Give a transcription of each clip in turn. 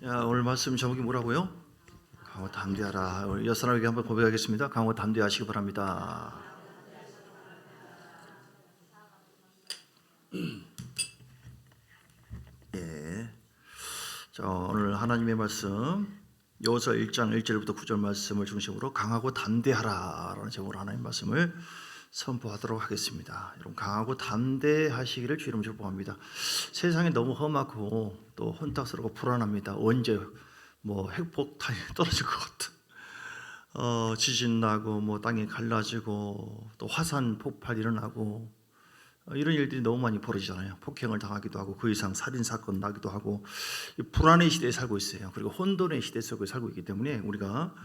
야, 오늘 말씀 제목이 뭐라고요? 강호 담대하라. 우리 여사람에게 한번 고백하겠습니다. 강호 담대하시기 바랍니다. 예. 자, 오늘 하나님의 말씀 여호수아 1장 1절부터 9절 말씀을 중심으로 강하고 담대하라라는 제목으로 하나님의 말씀을 선포하도록 하겠습니다. 여러분, 강하고 담대하시기를 주 이름으로 축복합니다. 세상이 너무 험하고 또 혼탁스럽고 불안합니다. 언제 핵폭탄이 떨어질 것 같은 지진 나고 땅이 갈라지고 또 화산 폭발 일어나고 이런 일들이 너무 많이 벌어지잖아요. 폭행을 당하기도 하고 그 이상 살인 사건 나기도 하고 불안의 시대에 살고 있어요. 그리고 혼돈의 시대 속에 살고 있기 때문에 우리가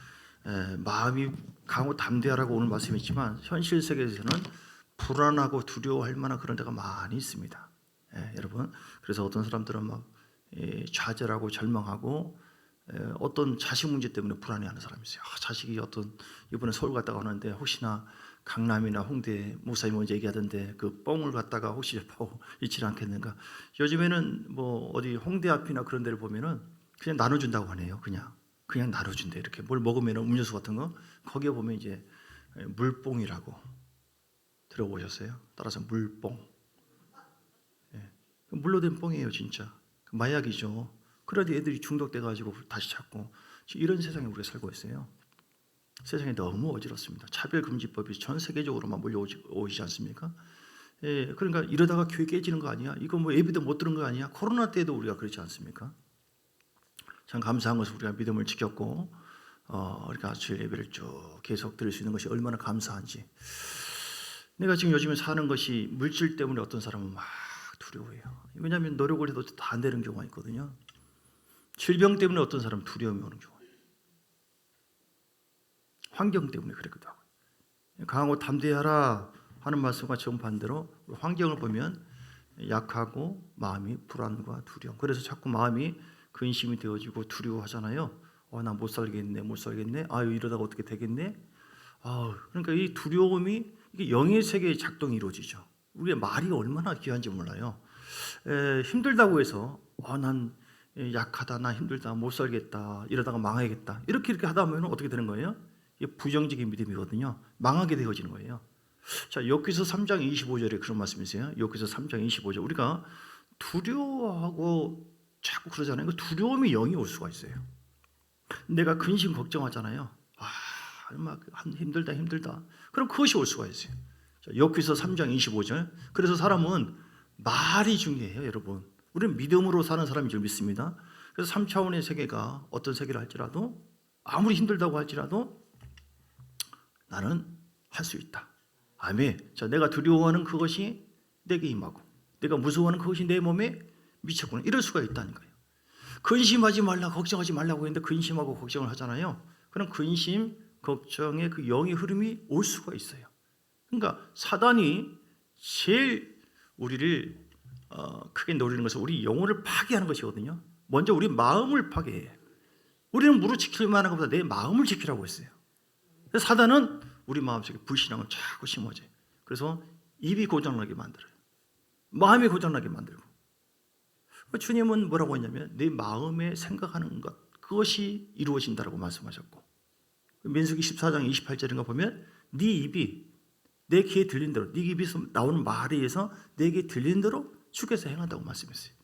마음이 강하고 담대하라고 오늘 말씀했지만 현실 세계에서는 불안하고 두려워할 만한 그런 데가 많이 있습니다. 여러분, 그래서 어떤 사람들은 막 좌절하고 절망하고 어떤 자식 문제 때문에 불안해하는 사람이 있어요. 자식이 이번에 서울 갔다가 오는데 혹시나 강남이나 홍대 목사님 먼저 얘기하던데 그 뻥을 갖다가 혹시 접하고 있지 않겠는가. 요즘에는 어디 홍대 앞이나 그런 데를 보면은 그냥 나눠준다고 하네요. 그냥 나눠준대. 이렇게 뭘 먹으면 음료수 같은 거 거기에 보면 이제 물뽕이라고 들어보셨어요? 따라서 물뽕. 물로 된 뽕이에요, 진짜. 마약이죠. 그래도 애들이 중독돼가지고 다시 찾고 이런 세상에 우리가 살고 있어요. 세상이 너무 어지럽습니다. 차별금지법이 전 세계적으로만 몰려오지 않습니까? 그러니까 이러다가 교회 깨지는 거 아니야? 이거 예배도 못 들은 거 아니야? 코로나 때도 우리가 그렇지 않습니까? 참 감사한 것은 우리가 믿음을 지켰고 우리가 주일 예배를 쭉 계속 드릴 수 있는 것이 얼마나 감사한지. 내가 지금 요즘에 사는 것이 물질 때문에 어떤 사람은 막 두려워해요. 왜냐하면 노력을 해도 다 안 되는 경우가 있거든요. 질병 때문에 어떤 사람은 두려움이 오는 경우, 환경 때문에 그랬기도 하고. 강하고 담대하라 하는 말씀과 정반대로 환경을 보면 약하고 마음이 불안과 두려움. 그래서 자꾸 마음이 근심이 되어지고 두려워하잖아요. 나 못 살겠네. 이러다가 어떻게 되겠네. 그러니까 이 두려움이 이게 영의 세계의 작동이 이루어지죠. 우리의 말이 얼마나 귀한지 몰라요. 힘들다고 해서 난 약하다, 나 힘들다, 못 살겠다, 이러다가 망하겠다 이렇게 하다 보면 어떻게 되는 거예요? 이게 부정적인 믿음이거든요. 망하게 되어지는 거예요. 자, 욥기서 3장 25절에 그런 말씀이세요. 욥기서 3장 25절. 우리가 두려워하고 자꾸 그러잖아요. 그 두려움이 영이 올 수가 있어요. 내가 근심 걱정하잖아요. 막 힘들다. 그럼 그것이 올 수가 있어요. 자, 욥기서 3장 25절. 그래서 사람은 말이 중요해요, 여러분. 우리는 믿음으로 사는 사람인 줄 믿습니다. 그래서 3차원의 세계가 어떤 세계를 할지라도 아무리 힘들다고 할지라도 나는 할 수 있다. 아멘. 자, 내가 두려워하는 그것이 내게 임하고 내가 무서워하는 그것이 내 몸에 미쳤구나. 이럴 수가 있다는 거예요. 근심하지 말라, 걱정하지 말라고 했는데 근심하고 걱정을 하잖아요. 그럼 근심, 걱정의 그 영의 흐름이 올 수가 있어요. 그러니까 사단이 제일 우리를 크게 노리는 것은 우리 영혼을 파괴하는 것이거든요. 먼저 우리 마음을 파괴해. 우리는 무릇 지킬 만한 것보다 내 마음을 지키라고 했어요. 그래서 사단은 우리 마음속에 불신앙을 자꾸 심어줘요. 그래서 입이 고장나게 만들어요. 마음이 고장나게 만들고. 주님은 뭐라고 했냐면 내 마음에 생각하는 것, 그것이 이루어진다라고 말씀하셨고, 민수기 14장 28절인가 보면 네 입이 내 귀에 들린 대로, 네 입에서 나오는 말에 의해서 내게 들린 대로 주께서 행한다고 말씀했어요.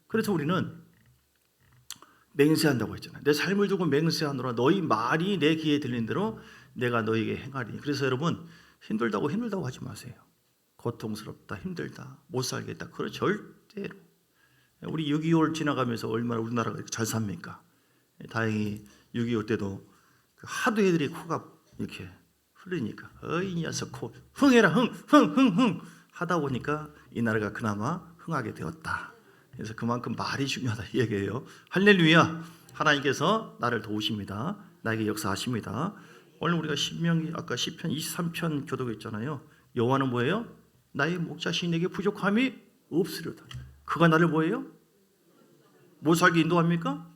그래서 우리는 맹세한다고 했잖아요. 내 삶을 두고 맹세하노라. 너희 말이 내 귀에 들린 대로 내가 너에게 행하리니. 그래서 여러분, 힘들다고 하지 마세요. 고통스럽다, 힘들다, 못 살겠다, 그런 절대로. 우리 6.25를 지나가면서 얼마나 우리나라가 잘 삽니까? 다행히 6.25 때도 하도 애들이 코가 이렇게 흘리니까 이 녀석 코 흥해라, 흥 하다 보니까 이 나라가 그나마 흥하게 되었다. 그래서 그만큼 말이 중요하다 이 얘기예요. 할렐루야. 하나님께서 나를 도우십니다. 나에게 역사하십니다. 오늘 우리가 신명기 아까 시편 23편 교독했잖아요. 여호와는 뭐예요? 나의 목자시니 내게 부족함이 없으리로다. 그가 나를 뭐예요? 못 살게 인도합니까?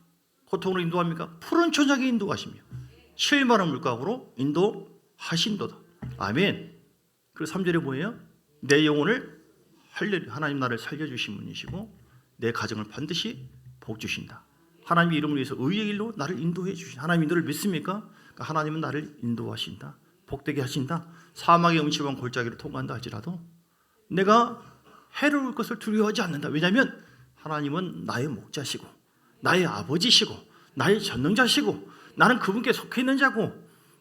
고통으로 인도합니까? 푸른 초장에 인도하시며 실마른 물가로 인도하신도다. 아멘. 그리고 3절에 뭐예요? 내 영혼을 하나님 나를 살려주신 분이시고 내 가정을 반드시 복 주신다. 하나님의 이름을 위해서 의의 길로 나를 인도해 주신 하나님 인도를 믿습니까? 그러니까 하나님은 나를 인도하신다, 복되게 하신다. 사막의 음침한 골짜기를 통과한다 할지라도 내가 해로울 것을 두려워하지 않는다. 왜냐하면 하나님은 나의 목자시고 나의 아버지시고 나의 전능자시고 나는 그분께 속해 있는 자고,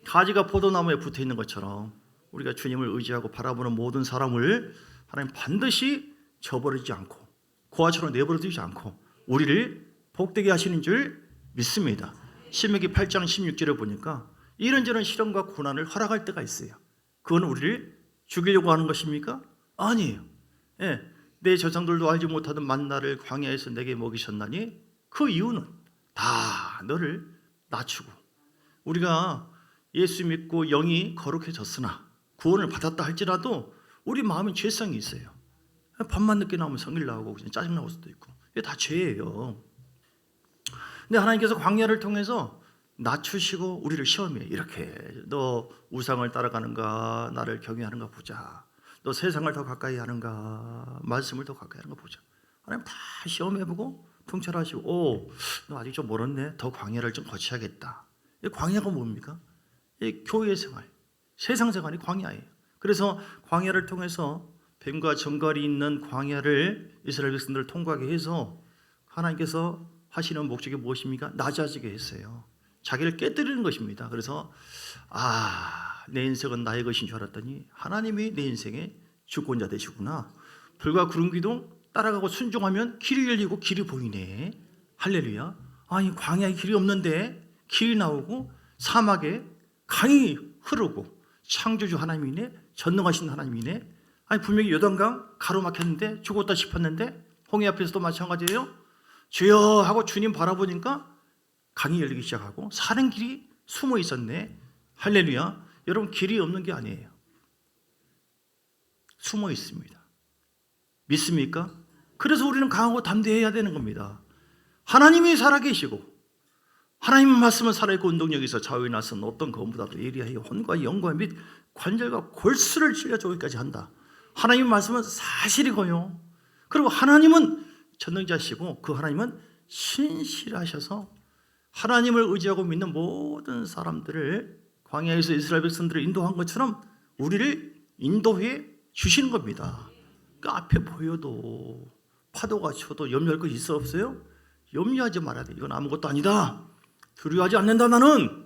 가지가 포도나무에 붙어 있는 것처럼 우리가 주님을 의지하고 바라보는 모든 사람을 하나님 반드시 저버리지 않고 고아처럼 내버려두지 않고 우리를 복되게 하시는 줄 믿습니다. 신명기 8장 16절에 보니까 이런저런 시련과 고난을 허락할 때가 있어요. 그건 우리를 죽이려고 하는 것입니까? 아니에요. 예, 내 조상들도 알지 못하던 만나를 광야에서 내게 먹이셨나니 그 이유는 다 너를 낮추고, 우리가 예수 믿고 영이 거룩해졌으나 구원을 받았다 할지라도 우리 마음에 죄성이 있어요. 밤만 늦게 나오면 성질 나오고 그냥 짜증 나올 수도 있고, 이게 다 죄예요. 근데 하나님께서 광야를 통해서 낮추시고 우리를 시험해. 이렇게 너 우상을 따라가는가, 나를 경외하는가 보자. 너 세상을 더 가까이 하는가, 말씀을 더 가까이 하는가 보자. 하나님 다 시험해보고 통찰하시고, 오, 너 아직 좀 멀었네. 더 광야를 좀 거쳐야겠다. 이 광야가 뭡니까? 이 교회 생활, 세상 생활이 광야예요. 그래서 광야를 통해서 뱀과 정갈이 있는 광야를 이스라엘 백성들을 통과하게 해서 하나님께서 하시는 목적이 무엇입니까? 낮아지게 했어요. 자기를 깨뜨리는 것입니다. 그래서 내 인생은 나의 것인 줄 알았더니 하나님이 내 인생의 주권자 되시구나. 불과 구름 기둥 따라가고 순종하면 길이 열리고 길이 보이네. 할렐루야. 아니 광야에 길이 없는데 길이 나오고 사막에 강이 흐르고 창조주 하나님이네, 전능하신 하나님이네. 아니 분명히 요단강 가로막혔는데 죽었다 싶었는데 홍해 앞에서도 마찬가지예요. 주여 하고 주님 바라보니까 강이 열리기 시작하고 사는 길이 숨어 있었네. 할렐루야. 여러분 길이 없는 게 아니에요. 숨어 있습니다. 믿습니까? 그래서 우리는 강하고 담대해야 되는 겁니다. 하나님이 살아계시고 하나님의 말씀은 살아있고 운동력이 있어 좌우에 나선 어떤 검보다도 예리하여 혼과 영과 및 관절과 골수를 찔러주기까지 한다. 하나님의 말씀은 사실이고요. 그리고 하나님은 전능자시고 그 하나님은 신실하셔서 하나님을 의지하고 믿는 모든 사람들을 광야에서 이스라엘 백성들을 인도한 것처럼 우리를 인도해 주시는 겁니다. 그 앞에 보여도 파도가 쳐도 염려할 것이 있어 없어요? 염려하지 말아야 돼. 이건 아무것도 아니다. 두려워하지 않는다. 나는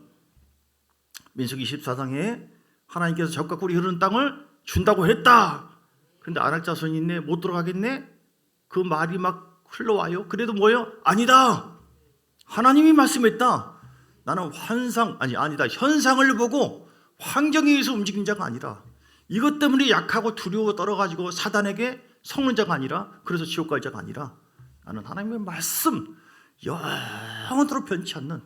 민수기 24장에 하나님께서 적과 꿀이 흐르는 땅을 준다고 했다. 그런데 안악 자손이 있네, 못 들어가겠네. 그 말이 막 흘러와요. 그래도 뭐예요? 아니다. 하나님이 말씀했다. 나는 아니다. 현상을 보고 환경에 의해서 움직인 자가 아니라 이것 때문에 약하고 두려워 떨어가지고 사단에게 속는 자가 아니라, 그래서 지옥 갈 자가 아니라 나는 하나님의 말씀 영원토록 변치 않는,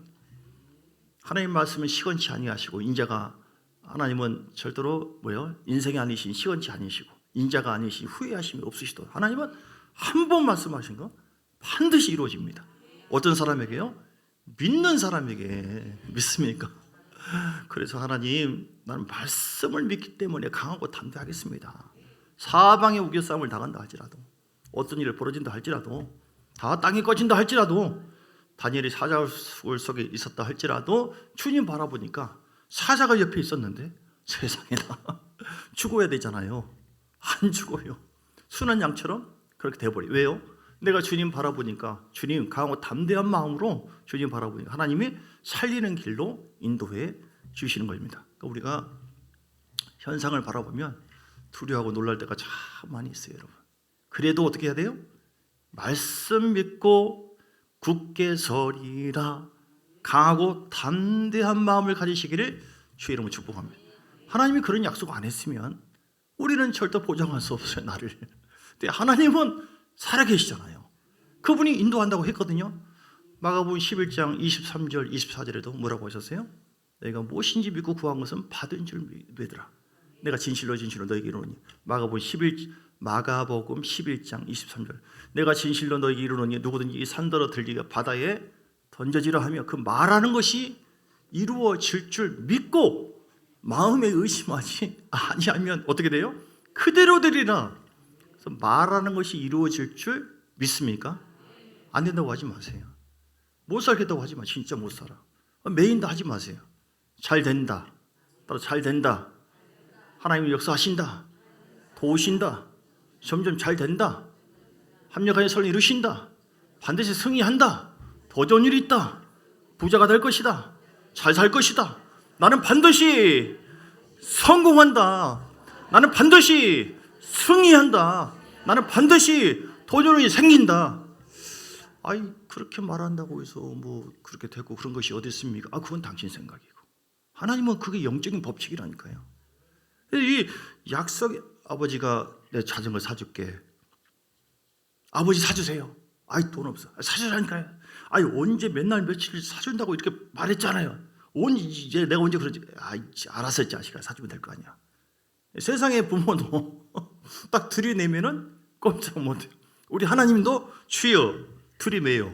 하나님의 말씀은 시건치 아니하시고 인자가, 하나님은 절대로 인생이 아니신 시건치 아니시고 인자가 아니신 후회하심이 없으시도록 하나님은 한 번 말씀하신 거 반드시 이루어집니다. 어떤 사람에게요? 믿는 사람에게. 믿습니까? 그래서 하나님, 나는 말씀을 믿기 때문에 강하고 담대하겠습니다. 사방에 우겨싸움을 당한다 할지라도, 어떤 일이 벌어진다 할지라도, 다 땅이 꺼진다 할지라도, 다니엘이 사자굴 속에 있었다 할지라도 주님 바라보니까 사자가 옆에 있었는데 세상에나 죽어야 되잖아요. 안 죽어요. 순한 양처럼 그렇게 돼버려요. 왜요? 내가 주님 바라보니까, 주님 강하고 담대한 마음으로 주님 바라보니까 하나님이 살리는 길로 인도해 주시는 겁니다. 그러니까 우리가 현상을 바라보면 두려워하고 놀랄 때가 참 많이 있어요, 여러분. 그래도 어떻게 해야 돼요? 말씀 믿고 굳게 서리라. 강하고 담대한 마음을 가지시기를 주의 이름으로 축복합니다. 하나님이 그런 약속 안 했으면 우리는 절대 보장할 수 없어요, 나를. 근데 하나님은 살아계시잖아요. 그분이 인도한다고 했거든요. 마가복음 11장 23절 24절에도 뭐라고 하셨어요? 내가 무엇인지 믿고 구한 것은 받은 줄 믿으라. 내가 진실로 너에게 이르노니. 마가복음 11장 23절. 내가 진실로 너에게 이르노니 누구든지 이 산더러 들리가 바다에 던져지라 하며, 그 말하는 것이 이루어질 줄 믿고 마음에 의심하지 아니하면 어떻게 돼요? 그대로 되리라. 그래서 말하는 것이 이루어질 줄 믿습니까? 안 된다고 하지 마세요. 못 살겠다고 하지 마. 진짜 못 살아. 매인다 하지 마세요. 잘 된다. 따로 잘 된다. 하나님이 역사하신다. 도우신다. 점점 잘 된다. 합력하여 선을 이루신다. 반드시 승리한다. 더 좋은 일이 있다. 부자가 될 것이다. 잘 살 것이다. 나는 반드시 성공한다. 나는 반드시 승리한다. 나는 반드시 더 좋은 일이 생긴다. 아이, 그렇게 말한다고 해서 뭐 그렇게 되고 그런 것이 어디 있습니까? 그건 당신 생각이고, 하나님은 그게 영적인 법칙이라니까요. 이 약속의 아버지가 내 자전거 사줄게. 아버지 사주세요. 아이, 돈 없어. 사주라니까요. 아이, 언제 맨날 며칠 사준다고 이렇게 말했잖아요. 이제 내가 언제 그러지? 알았어, 자식아, 사주면 될 거 아니야. 세상의 부모도 딱 들이내면은 꼼짝 못해요. 우리 하나님도 주여 들이매요.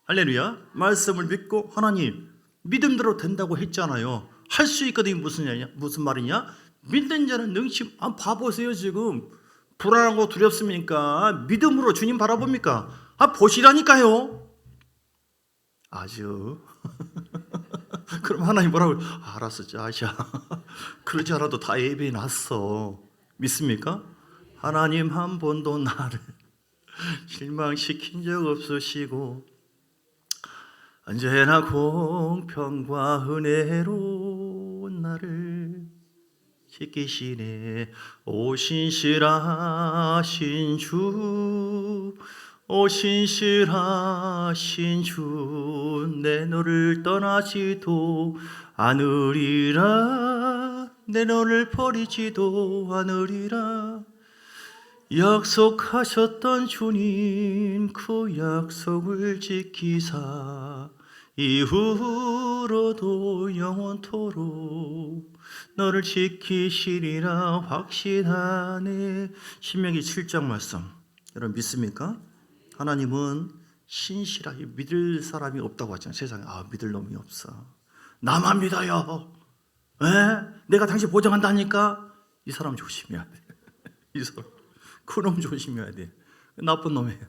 할렐루야. 말씀을 믿고 하나님 믿음대로 된다고 했잖아요. 할 수 있거든요. 무슨 말이냐? 믿는 자는 능치. 봐보세요. 지금 불안하고 두렵습니까? 믿음으로 주님 바라봅니까? 보시라니까요. 아주. 그럼 하나님 뭐라고? 알았어, 자샤. 그러지 않아도 다 예배해 놨어. 믿습니까? 하나님 한 번도 나를 실망시킨 적 없으시고 언제나 공평과 은혜로 나를 지키시네. 오 신실하신 주, 오 신실하신 주, 내 너를 떠나지도 않으리라. 내 너를 버리지도 않으리라. 약속하셨던 주님, 그 약속을 지키사 이후로도 영원토록 너를 지키시리라 확신하네. 신명기 7장 말씀 여러분 믿습니까? 하나님은 신실하게 믿을 사람이 없다고 하잖아요. 세상에 믿을 놈이 없어. 나만 믿어요. 내가 당신 보장한다니까. 이 사람 조심해야 돼. 이 사람 그놈 조심해야 돼. 나쁜 놈이에요.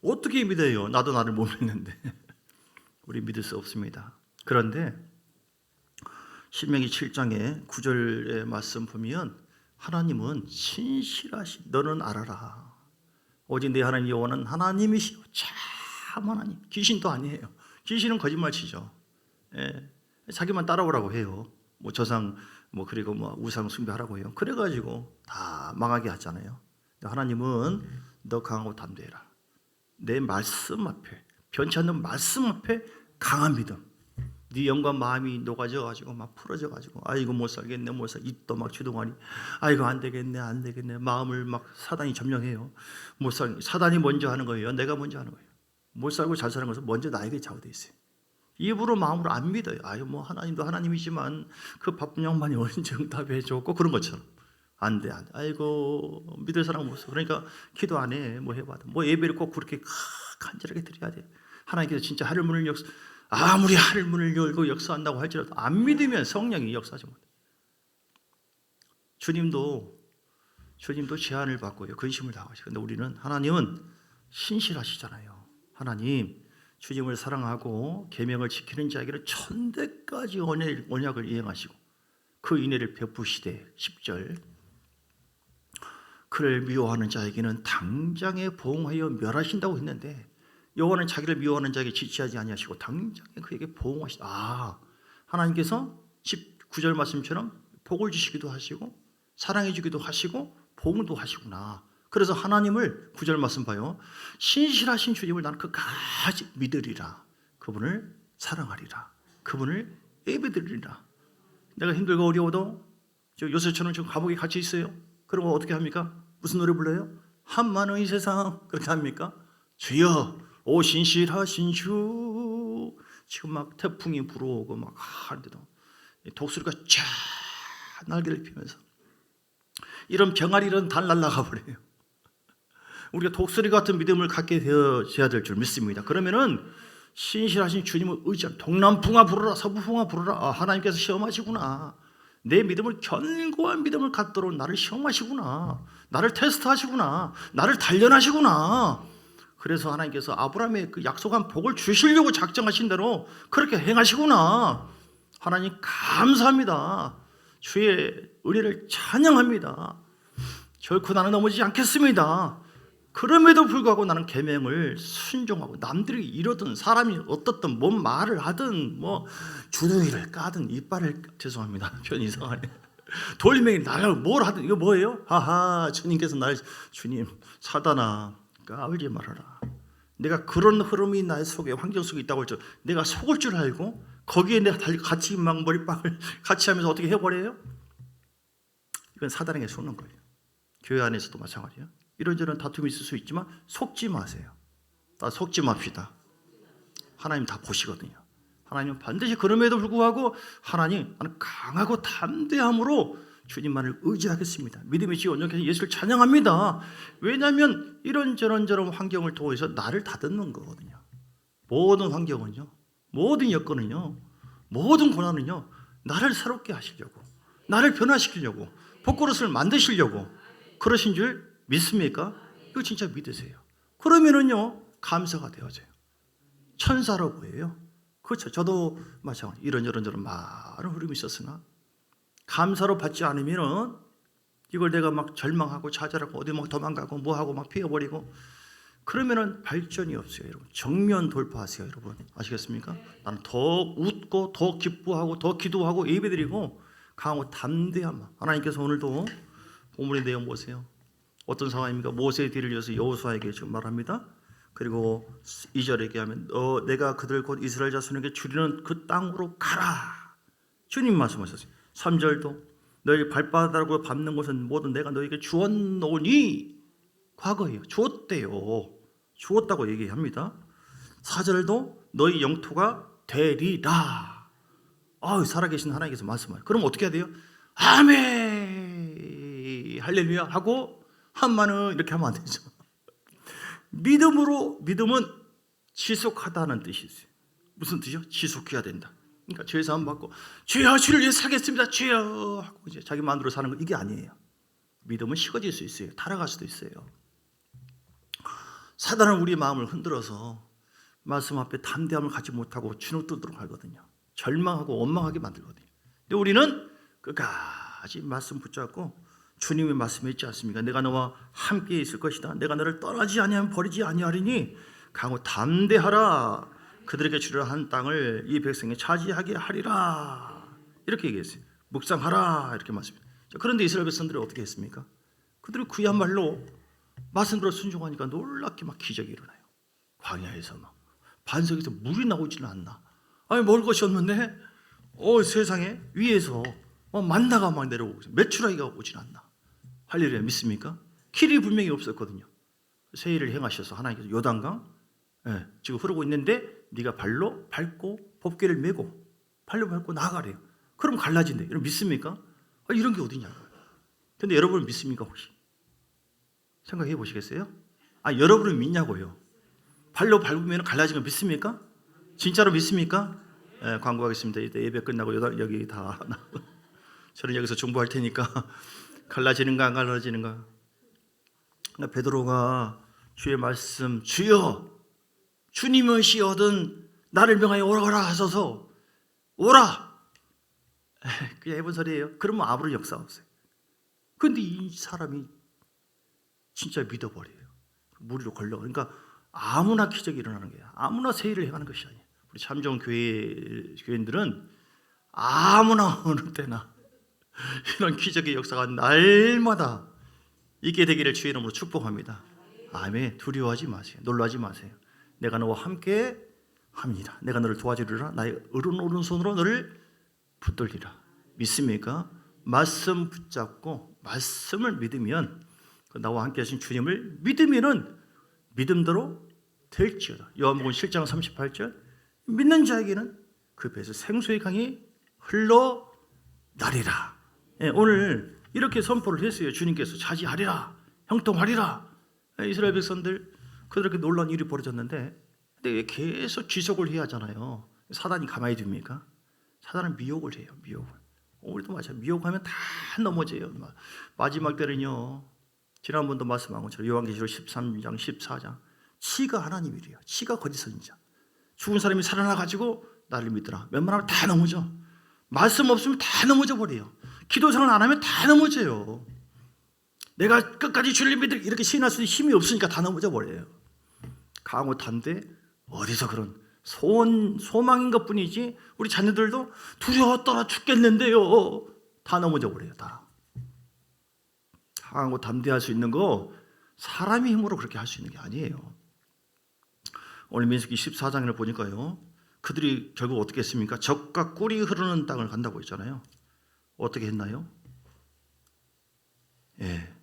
어떻게 믿어요? 나도 나를 못 믿는데. 우리 믿을 수 없습니다. 그런데 신명기 7장의 9절의 말씀 보면 하나님은 신실하신 너는 알아라. 오직 내 하나님 여호와는 하나님이시오. 참 하나님. 귀신도 아니에요. 귀신은 거짓말 치죠. 자기만 따라오라고 해요. 조상 그리고 우상 숭배하라고 해요. 그래가지고 다 망하게 하잖아요. 하나님은 너 강하고 담대해라. 내 말씀 앞에, 변치 않는 말씀 앞에 강한 믿음. 네 영과 마음이 녹아져가지고 막 풀어져가지고 이거 못 살겠네, 못 살. 입도 막 주동하니 이거 안 되겠네. 마음을 막 사단이 점령해요. 못 살. 사단이 먼저 하는 거예요. 내가 먼저 하는 거예요. 못 살고 잘 사는 것은 먼저 나에게 좌우되어 있어요. 입으로 마음으로 안 믿어요. 하나님도 하나님이지만 그 바쁜 양반이 언제 응답해 줬고 그런 것처럼. 안 돼. 아이고 믿을 사람 없어. 그러니까 기도 안 해. 해봐도 예배를 꼭 그렇게 간절하게 드려야 돼. 하나님께서 진짜 하늘문을 아무리 하늘문을 열고 역사한다고 할지라도 안 믿으면 성령이 역사하지 못해. 주님도 제한을 받고요. 근심을 당하시고. 근데 우리는 하나님은 신실하시잖아요. 하나님 주님을 사랑하고 계명을 지키는 자에게는 천대까지 언약을 이행하시고 그 인애를 베푸시되 10절 그를 미워하는 자에게는 당장에 보응하여 멸하신다고 했는데 여호와는 자기를 미워하는 자에게 지체하지 아니하시고 당장에 그에게 보응하시다. 하나님께서 19절 말씀처럼 복을 주시기도 하시고 사랑해 주기도 하시고 보응도 하시구나. 그래서 하나님을 9절 말씀 봐요. 신실하신 주님을 나는 끝까지 믿으리라. 그분을 사랑하리라. 그분을 예배드리리라. 내가 힘들고 어려워도 요새처럼 지금 감옥에 갇혀 있어요. 그러면 어떻게 합니까? 무슨 노래 불러요? 한많은 이 세상 그렇게 합니까? 주여 오 신실하신 주. 지금 막 태풍이 불어오고 막 하는데도 독수리가 쫙 날개를 피면서 이런 병아리는 다 날아가 버려요. 우리가 독수리 같은 믿음을 갖게 되어야 될 줄 믿습니다. 그러면은 신실하신 주님을 의지하면 동남풍아 불어라 서부풍아 불어라. 하나님께서 시험하시구나. 내 믿음을 견고한 믿음을 갖도록 나를 시험하시구나. 나를 테스트하시구나. 나를 단련하시구나. 그래서 하나님께서 아브라함의 그 약속한 복을 주시려고 작정하신 대로 그렇게 행하시구나. 하나님 감사합니다. 주의 은혜를 찬양합니다. 결코 나는 넘어지지 않겠습니다. 그럼에도 불구하고 나는 계명을 순종하고 남들이 이러든 사람이 어떻든 뭔 말을 하든 뭐 주둥이를 까든 이빨을 죄송합니다. 표현이 이상하네. 돌멩이 나를 뭘 하든 이거 뭐예요? 하하 주님께서 나를 주님 사단아 까불지 말아라. 내가 그런 흐름이 나의 속에 환경 속에 있다고 할때 내가 속을 줄 알고 거기에 내가 같이 막 머리빵을 같이 하면서 어떻게 해버려요? 이건 사단에게 속는 거예요. 교회 안에서도 마찬가지예요. 이런저런 다툼이 있을 수 있지만 속지 마세요. 다 속지 맙시다. 하나님 다 보시거든요. 하나님은 반드시 그럼에도 불구하고 하나님 나는 강하고 담대함으로 주님만을 의지하겠습니다. 믿음의 지 온전케 예수를 찬양합니다. 왜냐하면 이런저런 환경을 통해서 나를 다듬는 거거든요. 모든 환경은요, 모든 여건은요, 모든 고난은요 나를 새롭게 하시려고, 나를 변화시키려고, 복그릇을 만드시려고 그러신 줄 믿습니까? 이거 진짜 믿으세요. 그러면은요 감사가 되어져요. 천사로 보여요. 그렇죠. 저도 마찬가지 이런저런 많은 흐름이 있었으나 감사로 받지 않으면은 이걸 내가 막 절망하고 좌절하고 어디 막 도망가고 뭐하고 막 피해버리고 그러면은 발전이 없어요. 여러분 정면 돌파하세요. 여러분 아시겠습니까? 나는 더 웃고 더 기뻐하고 더 기도하고 예배드리고 강하고 담대함. 하나님께서 오늘도 본문의 내용 보세요. 어떤 상황입니까? 모세의 뒤를 이어서 여호수아에게 지금 말합니다. 그리고 2절에 얘기하면 내가 그들 곧 이스라엘 자손에게 주리는 그 땅으로 가라. 주님 말씀하셨어요. 3절도 너희 발바닥으로 밟는 곳은 모든 내가 너에게 주었노니 과거예요. 주었대요. 주었다고 얘기합니다. 4절도 너희 영토가 되리라. 살아계신 하나님께서 말씀하세요. 그럼 어떻게 해야 돼요? 아멘 할렐루야 하고 한마는 이렇게 하면 안 되죠. 믿음은 지속하다는 뜻이 있어요. 무슨 뜻이요? 지속해야 된다. 그러니까 죄 사함 받고 주여 주를 위해 살겠습니다. 주여 하고 이제 자기 마음대로 사는 거 이게 아니에요. 믿음은 식어질 수 있어요. 타락할 수도 있어요. 사단은 우리의 마음을 흔들어서 말씀 앞에 담대함을 갖지 못하고 주눅들도록 하거든요. 절망하고 원망하게 만들거든요. 근데 우리는 끝까지 말씀 붙잡고 주님의 말씀이 있지 않습니까? 내가 너와 함께 있을 것이다. 내가 너를 떠나지 아니하면 버리지 아니하리니 강호 담대하라. 그들에게 주리라 한 땅을 이 백성이 차지하게 하리라. 이렇게 얘기했어요. 묵상하라 이렇게 말씀합니다. 그런데 이스라엘 백성들이 어떻게 했습니까? 그들이 그야말로 말씀대로 순종하니까 놀랍게 막 기적이 일어나요. 광야에서 막 반석에서 물이 나오지는 않나. 먹을 것이 없는데 세상에 위에서 만나가 막 내려오고 메추라기가 오진 않나. 할렐루야 믿습니까? 길이 분명히 없었거든요. 세일을 행하셔서 하나님께서 요단강 지금 흐르고 있는데 네가 발로 밟고 법궤를 메고 발로 밟고 나아가래요. 그럼 갈라진대. 여러분 믿습니까? 이런 게 어디냐고요. 근데 여러분 믿습니까 혹시? 생각해 보시겠어요? 여러분은 믿냐고요. 발로 밟으면 갈라진 거 믿습니까? 진짜로 믿습니까? 광고하겠습니다. 이제 예배 끝나고 여기 다 저는 여기서 중보할 테니까 갈라지는가 안 갈라지는가. 베드로가 주의 말씀 주여 주님이시거든 나를 명하여 오라 하소서. 오라. 그냥 해본 소리예요. 그러면 아무런 역사 없어요. 그런데 이 사람이 진짜 믿어버려요. 무리로 걸려. 그러니까 아무나 기적이 일어나는 거야. 아무나 세일을 행하는 것이 아니에요. 우리 참 좋은 교인들은 아무나 어느 때나 이런 기적의 역사가 날마다 있게 되기를 주의 이름으로 축복합니다. 아멘. 두려워하지 마세요. 놀라지 마세요. 내가 너와 함께 합니다. 내가 너를 도와주리라. 나의 오른손으로 너를 붙들리라. 믿습니까? 말씀 붙잡고 말씀을 믿으면 나와 함께 하신 주님을 믿으면은 믿음대로 될지어다. 요한복음 7장 38절 믿는 자에게는 그 배에서 생수의 강이 흘러나리라. 오늘 이렇게 선포를 했어요. 주님께서 차지하리라, 형통하리라. 이스라엘 백성들 그들에게 놀라운 일이 벌어졌는데 근데 왜 계속 지속을 해야 하잖아요. 사단이 가만히 둡니까? 사단은 미혹을 해요. 미혹을. 우리도 마찬가지. 미혹하면 다 넘어져요. 마지막 때는요. 지난번도 말씀한 것처럼 요한계시록 13장 14장 치가 하나님이래요. 치가 거짓 선지자. 죽은 사람이 살아나가지고 나를 믿더라. 웬만하면 다 넘어져. 말씀 없으면 다 넘어져 버려요. 기도 생활 안 하면 다 넘어져요. 내가 끝까지 주를 믿을 이렇게 시인할 수 있는 힘이 없으니까 다 넘어져 버려요. 강호 담대 어디서 그런 소망인 것뿐이지 우리 자녀들도 두려워 떨어 죽겠는데요. 다 넘어져 버려요. 다. 강하고 담대할 수 있는 거 사람의 힘으로 그렇게 할 수 있는 게 아니에요. 오늘 민수기 14장을 보니까요. 그들이 결국 어떻게 했습니까? 젖과 꿀이 흐르는 땅을 간다고 했잖아요. 어떻게 했나요? 예.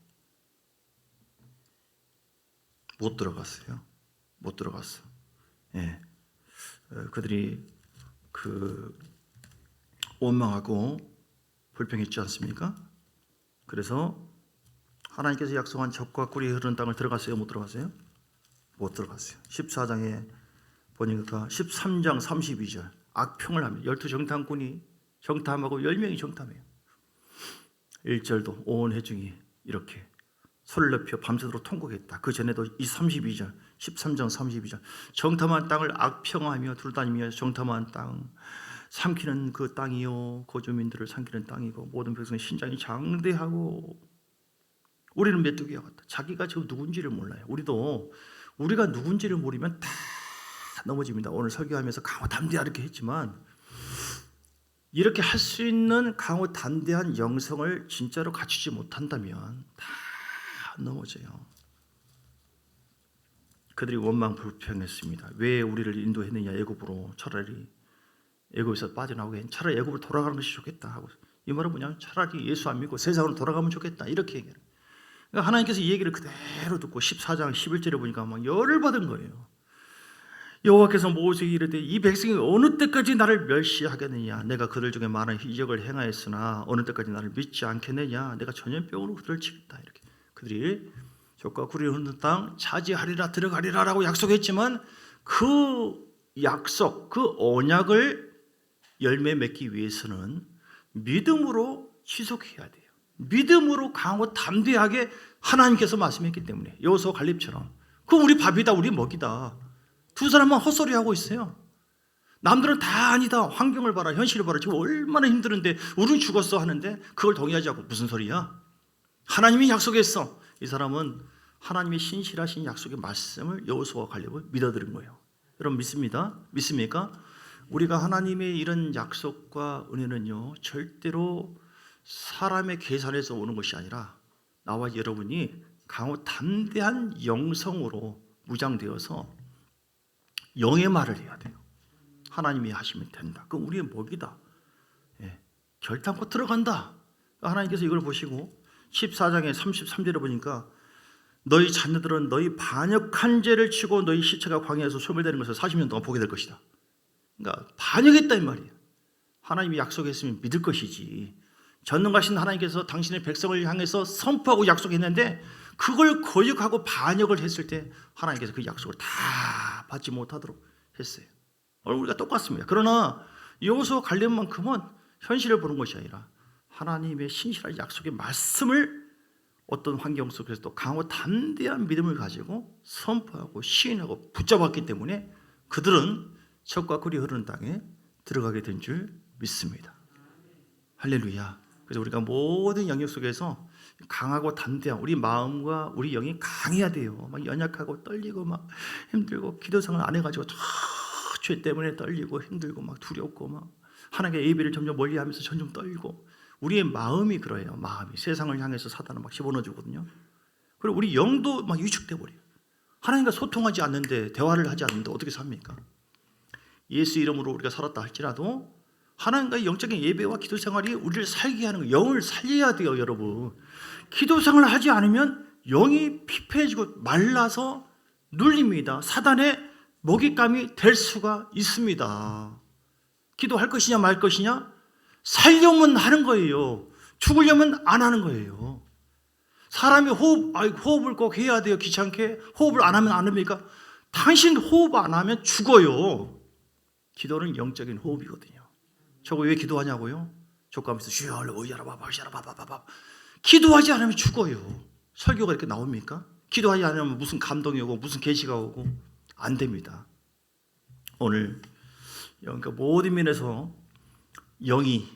못 들어갔어요. 못 들어갔어. 예. 그들이 원망하고 불평했지 않습니까? 그래서 하나님께서 약속한 젖과 꿀이 흐르는 땅을 들어갔어요? 못 들어갔어요? 못 들어갔어요. 14장에 보니까 13장 32절 악평을 합니다. 12정탐꾼이 정탐하고 10명이 정탐해요. 1절도 온 회중이 이렇게 소리를 높여 밤새도록 통곡했다. 그 전에도 이 32절 13장 32절 정탐한 땅을 악평하며 두루다니며 정탐한 땅 삼키는 그 땅이요 거주민들을 삼키는 땅이고 모든 백성의 신장이 장대하고 우리는 메뚜기와 같다. 자기가 지금 누군지를 몰라요. 우리가 누군지를 모르면 다 넘어집니다. 오늘 설교하면서 강호 담대하 이렇게 했지만 이렇게 할 수 있는 강호 담대한 영성을 진짜로 갖추지 못한다면 다 넘어져요. 그들이 원망 불평했습니다. 왜 우리를 인도했느냐 애굽으로 차라리 애굽에서 빠져나오게 차라리 애굽으로 돌아가는 것이 좋겠다 하고 이 말은 뭐냐면 차라리 예수 안 믿고 세상으로 돌아가면 좋겠다 이렇게 얘기해요. 그러니까 하나님께서 이 얘기를 그대로 듣고 14장 11절에 보니까 막 열을 받은 거예요. 여호와께서 모세에게 이르되 이 백성이 어느 때까지 나를 멸시하겠느냐 내가 그들 중에 많은 이적을 행하였으나 어느 때까지 나를 믿지 않겠느냐 내가 전염병으로 그들을 치겠다 이렇게 그들이 젖과 꿀이 흐르는 땅 차지하리라 들어가리라 라고 약속했지만 그 약속 그 언약을 열매 맺기 위해서는 믿음으로 지속해야 돼요. 믿음으로 강하고 담대하게 하나님께서 말씀했기 때문에 여호수아 갈렙처럼 그럼 우리 밥이다 우리 먹이다 두 사람만 헛소리하고 있어요. 남들은 다 아니다 환경을 봐라 현실을 봐라 지금 얼마나 힘드는데 우리는 죽었어 하는데 그걸 동의하지 않고 무슨 소리야. 하나님이 약속했어. 이 사람은 하나님의 신실하신 약속의 말씀을 여호수아와 갈렙을 믿어들은 거예요. 여러분 믿습니까? 우리가 하나님의 이런 약속과 은혜는요 절대로 사람의 계산에서 오는 것이 아니라 나와 여러분이 강호 담대한 영성으로 무장되어서 영의 말을 해야 돼요. 하나님이 하시면 된다. 그럼 우리의 목이다. 예, 결단코 들어간다. 하나님께서 이걸 보시고 14장의 33절에 보니까 너희 자녀들은 너희 반역한 죄를 치고 너희 시체가 광야에서 소멸되는 것을 40년 동안 보게 될 것이다. 그러니까 반역했다 이 말이에요. 하나님이 약속했으면 믿을 것이지. 전능하신 하나님께서 당신의 백성을 향해서 선포하고 약속했는데 그걸 거역하고 반역을 했을 때 하나님께서 그 약속을 다 받지 못하도록 했어요. 우리가 똑같습니다. 그러나 여호수아 갈렙만큼은 현실을 보는 것이 아니라 하나님의 신실한 약속의 말씀을 어떤 환경 속에서도 강하고 담대한 믿음을 가지고 선포하고 시인하고 붙잡았기 때문에 그들은 젖과 꿀이 흐르는 땅에 들어가게 된 줄 믿습니다. 할렐루야. 그래서 우리가 모든 영역 속에서 강하고 담대한 우리 마음과 우리 영이 강해야 돼요. 막 연약하고 떨리고 막 힘들고 기도 생활 안 해가지고 죄 때문에 떨리고 힘들고 막 두렵고 막 하나님의 예배를 점점 멀리하면서 점점 떨고 우리의 마음이 그래요. 마음이 세상을 향해서 사단은 막 집어넣어 주거든요. 그리고 우리 영도 막 위축돼 버려요. 하나님과 소통하지 않는데 대화를 하지 않는데 어떻게 삽니까? 예수 이름으로 우리가 살았다 할지라도 하나님과의 영적인 예배와 기도 생활이 우리를 살게 하는 거예요. 영을 살려야 돼요, 여러분. 기도 생활을 하지 않으면 영이 피폐해지고 말라서 눌립니다. 사단의 먹잇감이 될 수가 있습니다. 기도할 것이냐 말 것이냐? 살려면 하는 거예요. 죽으려면 안 하는 거예요. 사람이 호흡을 꼭 해야 돼요. 귀찮게. 호흡을 안 하면 안 합니까? 당신 호흡 안 하면 죽어요. 기도는 영적인 호흡이거든요. 저거 왜 기도하냐고요? 족가면서 주여 오야라바바샤라바바바 기도하지 않으면 죽어요. 설교가 이렇게 나옵니까? 기도하지 않으면 무슨 감동이 오고 무슨 계시가 오고 안 됩니다. 오늘 그러니까 모든 면에서 영이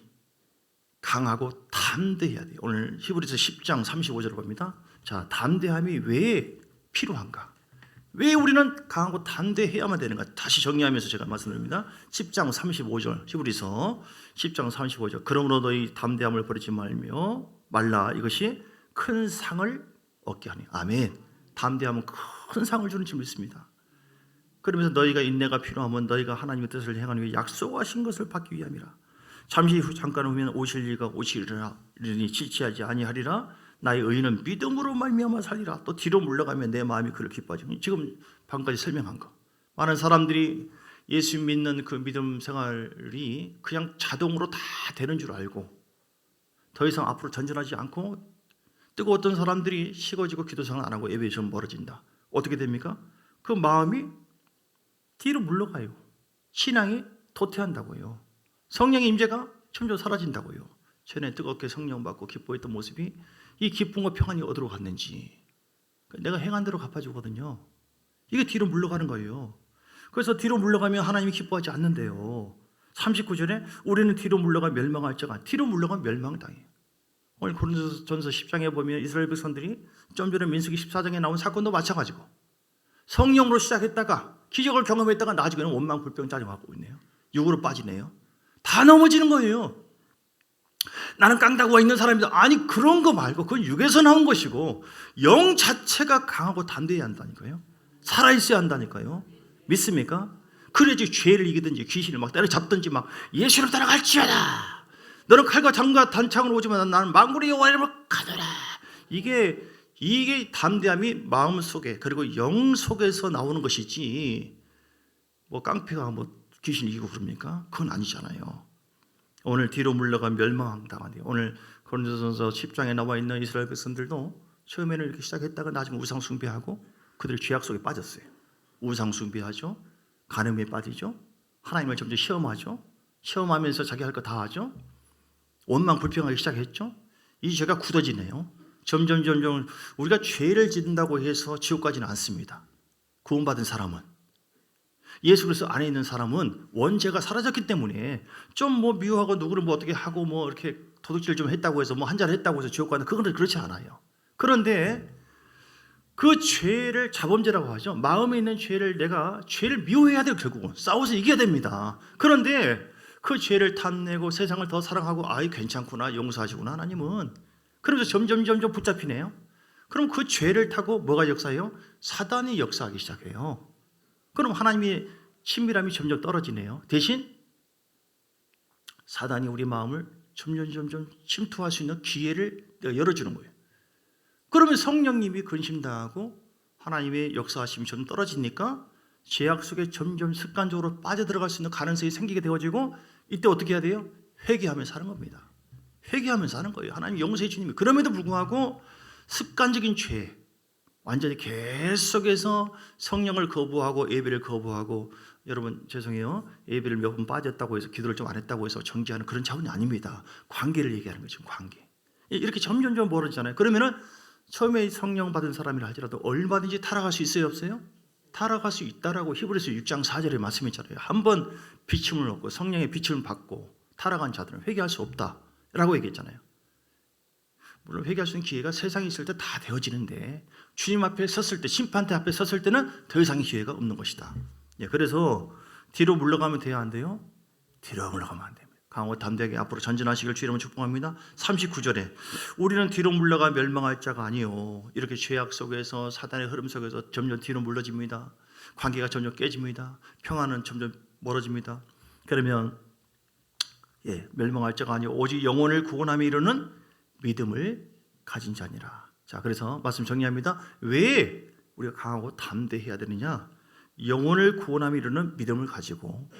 강하고 담대해야 돼요. 오늘 히브리서 10장 35절을 봅니다. 자, 담대함이 왜 필요한가? 왜 우리는 강하고 담대해야만 되는가? 다시 정리하면서 제가 말씀드립니다. 10장 35절 히브리서 10장 35절 그러므로 너희 담대함을 버리지 말라 이것이 큰 상을 얻게 하니. 아멘. 담대함은 큰 상을 주는 줄 믿습니다. 그러면서 너희가 인내가 필요하면 너희가 하나님의 뜻을 행하는 위해 약속하신 것을 받기 위함이라. 잠시 후 잠깐 후면 오실 이가 오시리니 지체하지 아니하리라. 나의 의인은 믿음으로 말미암아 살리라. 또 뒤로 물러가면 내 마음이 그를 기뻐하지. 지금 방금까지 설명한 거. 많은 사람들이 예수 믿는 그 믿음 생활이 그냥 자동으로 다 되는 줄 알고 더 이상 앞으로 전진하지 않고 뜨고 어떤 사람들이 식어지고 기도 생활 안 하고 예배에 좀 멀어진다. 어떻게 됩니까? 그 마음이 뒤로 물러가요. 신앙이 도태한다고요. 성령의 임재가 점점 사라진다고요. 전에 뜨겁게 성령 받고 기뻐했던 모습이 이 기쁨과 평안이 어디로 갔는지 내가 행한 대로 갚아주거든요. 이게 뒤로 물러가는 거예요. 그래서 뒤로 물러가면 하나님이 기뻐하지 않는데요. 39절에 우리는 뒤로 물러가 멸망할 자가 뒤로 물러가 멸망당해요. 오늘 고린도전서 10장에 보면 이스라엘 백성들이 좀 전에 민수기 14장에 나온 사건도 마찬가지고 성령으로 시작했다가 기적을 경험했다가 나중에는 원망 불평 짜증하고 있네요. 육으로 빠지네요. 다 넘어지는 거예요. 나는 깡다구가 있는 사람이다. 아니 그런 거 말고 그건 육에서 나온 것이고 영 자체가 강하고 담대해야 한다니까요. 살아있어야 한다니까요. 믿습니까? 그래야지 죄를 이기든지 귀신을 막 때려잡든지 막 예수를 따라갈지어다. 너는 칼과 장과 단창으로 오지만 나는 망군의 여호와를 가더라. 이게 담대함이 마음 속에 그리고 영 속에서 나오는 것이지 뭐 깡패가 뭐 귀신 이기고 그럽니까? 그건 아니잖아요. 오늘 뒤로 물러간 멸망당하네요. 오늘 고린도전서 10장에 나와 있는 이스라엘 백성들도 처음에는 이렇게 시작했다가 나중에 우상 숭배하고 그들 죄악 속에 빠졌어요. 우상 숭배하죠. 간음에 빠지죠. 하나님을 점점 시험하죠. 시험하면서 자기 할 거 다 하죠. 원망 불평하기 시작했죠. 이 죄가 굳어지네요. 점점 우리가 죄를 짓는다고 해서 지옥 가지는 않습니다. 구원받은 사람은 예수 그리스도 안에 있는 사람은 원죄가 사라졌기 때문에 좀 뭐 미워하고 누구를 뭐 어떻게 하고 뭐 이렇게 도둑질 좀 했다고 해서 뭐 한잔 했다고 해서 지옥 가는 그건 그렇지 않아요. 그런데 그 죄를 자범죄라고 하죠. 마음에 있는 죄를 내가 죄를 미워해야 돼요. 결국은 싸워서 이겨야 됩니다. 그런데 그 죄를 탐내고 세상을 더 사랑하고 아이 괜찮구나 용서하시구나 하나님은 그러면서 점점 붙잡히네요. 그럼 그 죄를 타고 뭐가 역사해요? 사단이 역사하기 시작해요. 그럼 하나님의 친밀함이 점점 떨어지네요. 대신 사단이 우리 마음을 점점 침투할 수 있는 기회를 열어주는 거예요. 그러면 성령님이 근심당하고 하나님의 역사하심이 좀 떨어지니까 죄악 속에 점점 습관적으로 빠져들어갈 수 있는 가능성이 생기게 되어지고 이때 어떻게 해야 돼요? 회개하면서 사는 겁니다. 회개하면서 사는 거예요. 하나님 용서해 주님이. 그럼에도 불구하고 습관적인 죄 완전히 계속해서 성령을 거부하고 예배를 거부하고 여러분 죄송해요. 예배를 몇 번 빠졌다고 해서 기도를 좀 안 했다고 해서 정지하는 그런 차원이 아닙니다. 관계를 얘기하는 거죠. 관계. 이렇게 점점 멀어지잖아요. 그러면은 처음에 성령 받은 사람이라 할지라도 얼마든지 타락할 수 있어요? 없어요? 타락할 수 있다라고 히브리서 6장 4절에 말씀했잖아요. 한번 비침을 얻고 성령의 빛을 받고 타락한 자들은 회개할 수 없다라고 얘기했잖아요. 물론 회개할 수 있는 기회가 세상에 있을 때 다 되어지는데 주님 앞에 섰을 때 심판대 앞에 섰을 때는 더 이상의 기회가 없는 것이다. 그래서 뒤로 물러가면 돼야 안 돼요? 뒤로 물러가면 안 됩니다. 강하고 담대하게 앞으로 전진하시길 주님은 축복합니다. 39절에 우리는 뒤로 물러가 멸망할 자가 아니요 이렇게 죄악 속에서 사단의 흐름 속에서 점점 뒤로 물러집니다. 관계가 점점 깨집니다. 평안은 점점 멀어집니다. 그러면 멸망할 자가 아니요 오직 영혼을 구원함에 이르는 믿음을 가진 자니라. 자, 그래서 말씀 정리합니다. 왜 우리가 강하고 담대해야 되느냐? 영혼을 구원함에 이르는 믿음을 가지고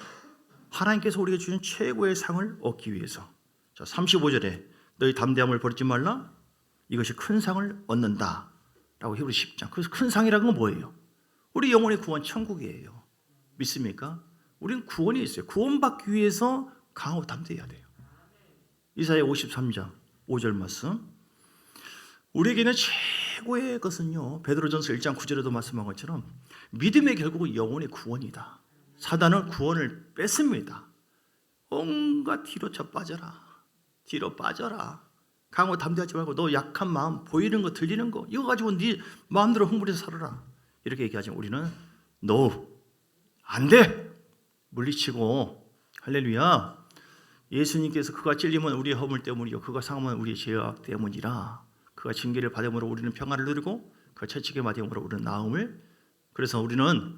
하나님께서 우리에게 주신 최고의 상을 얻기 위해서. 자, 35절에 너희 담대함을 버리지 말라. 이것이 큰 상을 얻는다. 라고 히브리 10장. 그래서 큰 상이라는 건 뭐예요? 우리 영혼의 구원 천국이에요. 믿습니까? 우리는 구원이 있어요. 구원받기 위해서 강하고 담대해야 돼요. 이사야 53장 5절 말씀. 우리에게는 최고의 것은요, 베드로전서 1장 9절에도 말씀한 것처럼 믿음의 결국은 영혼의 구원이다. 사단은 구원을 뺐습니다. 온갖 뒤로 빠져라. 뒤로 빠져라. 강하고 담대하지 말고 너 약한 마음, 보이는 거 들리는 거 이거 가지고 네 마음대로 흥분해서 살아라. 이렇게 얘기하지만 우리는 no, 안 돼. 물리치고 할렐루야. 예수님께서 그가 찔리면 우리의 허물 때문이요 그가 상하면 우리의 죄악 때문이라. 그가 징계를 받음으로 우리는 평안을 누리고 그가 채찍에 맞음으로 우리는 나음을. 그래서 우리는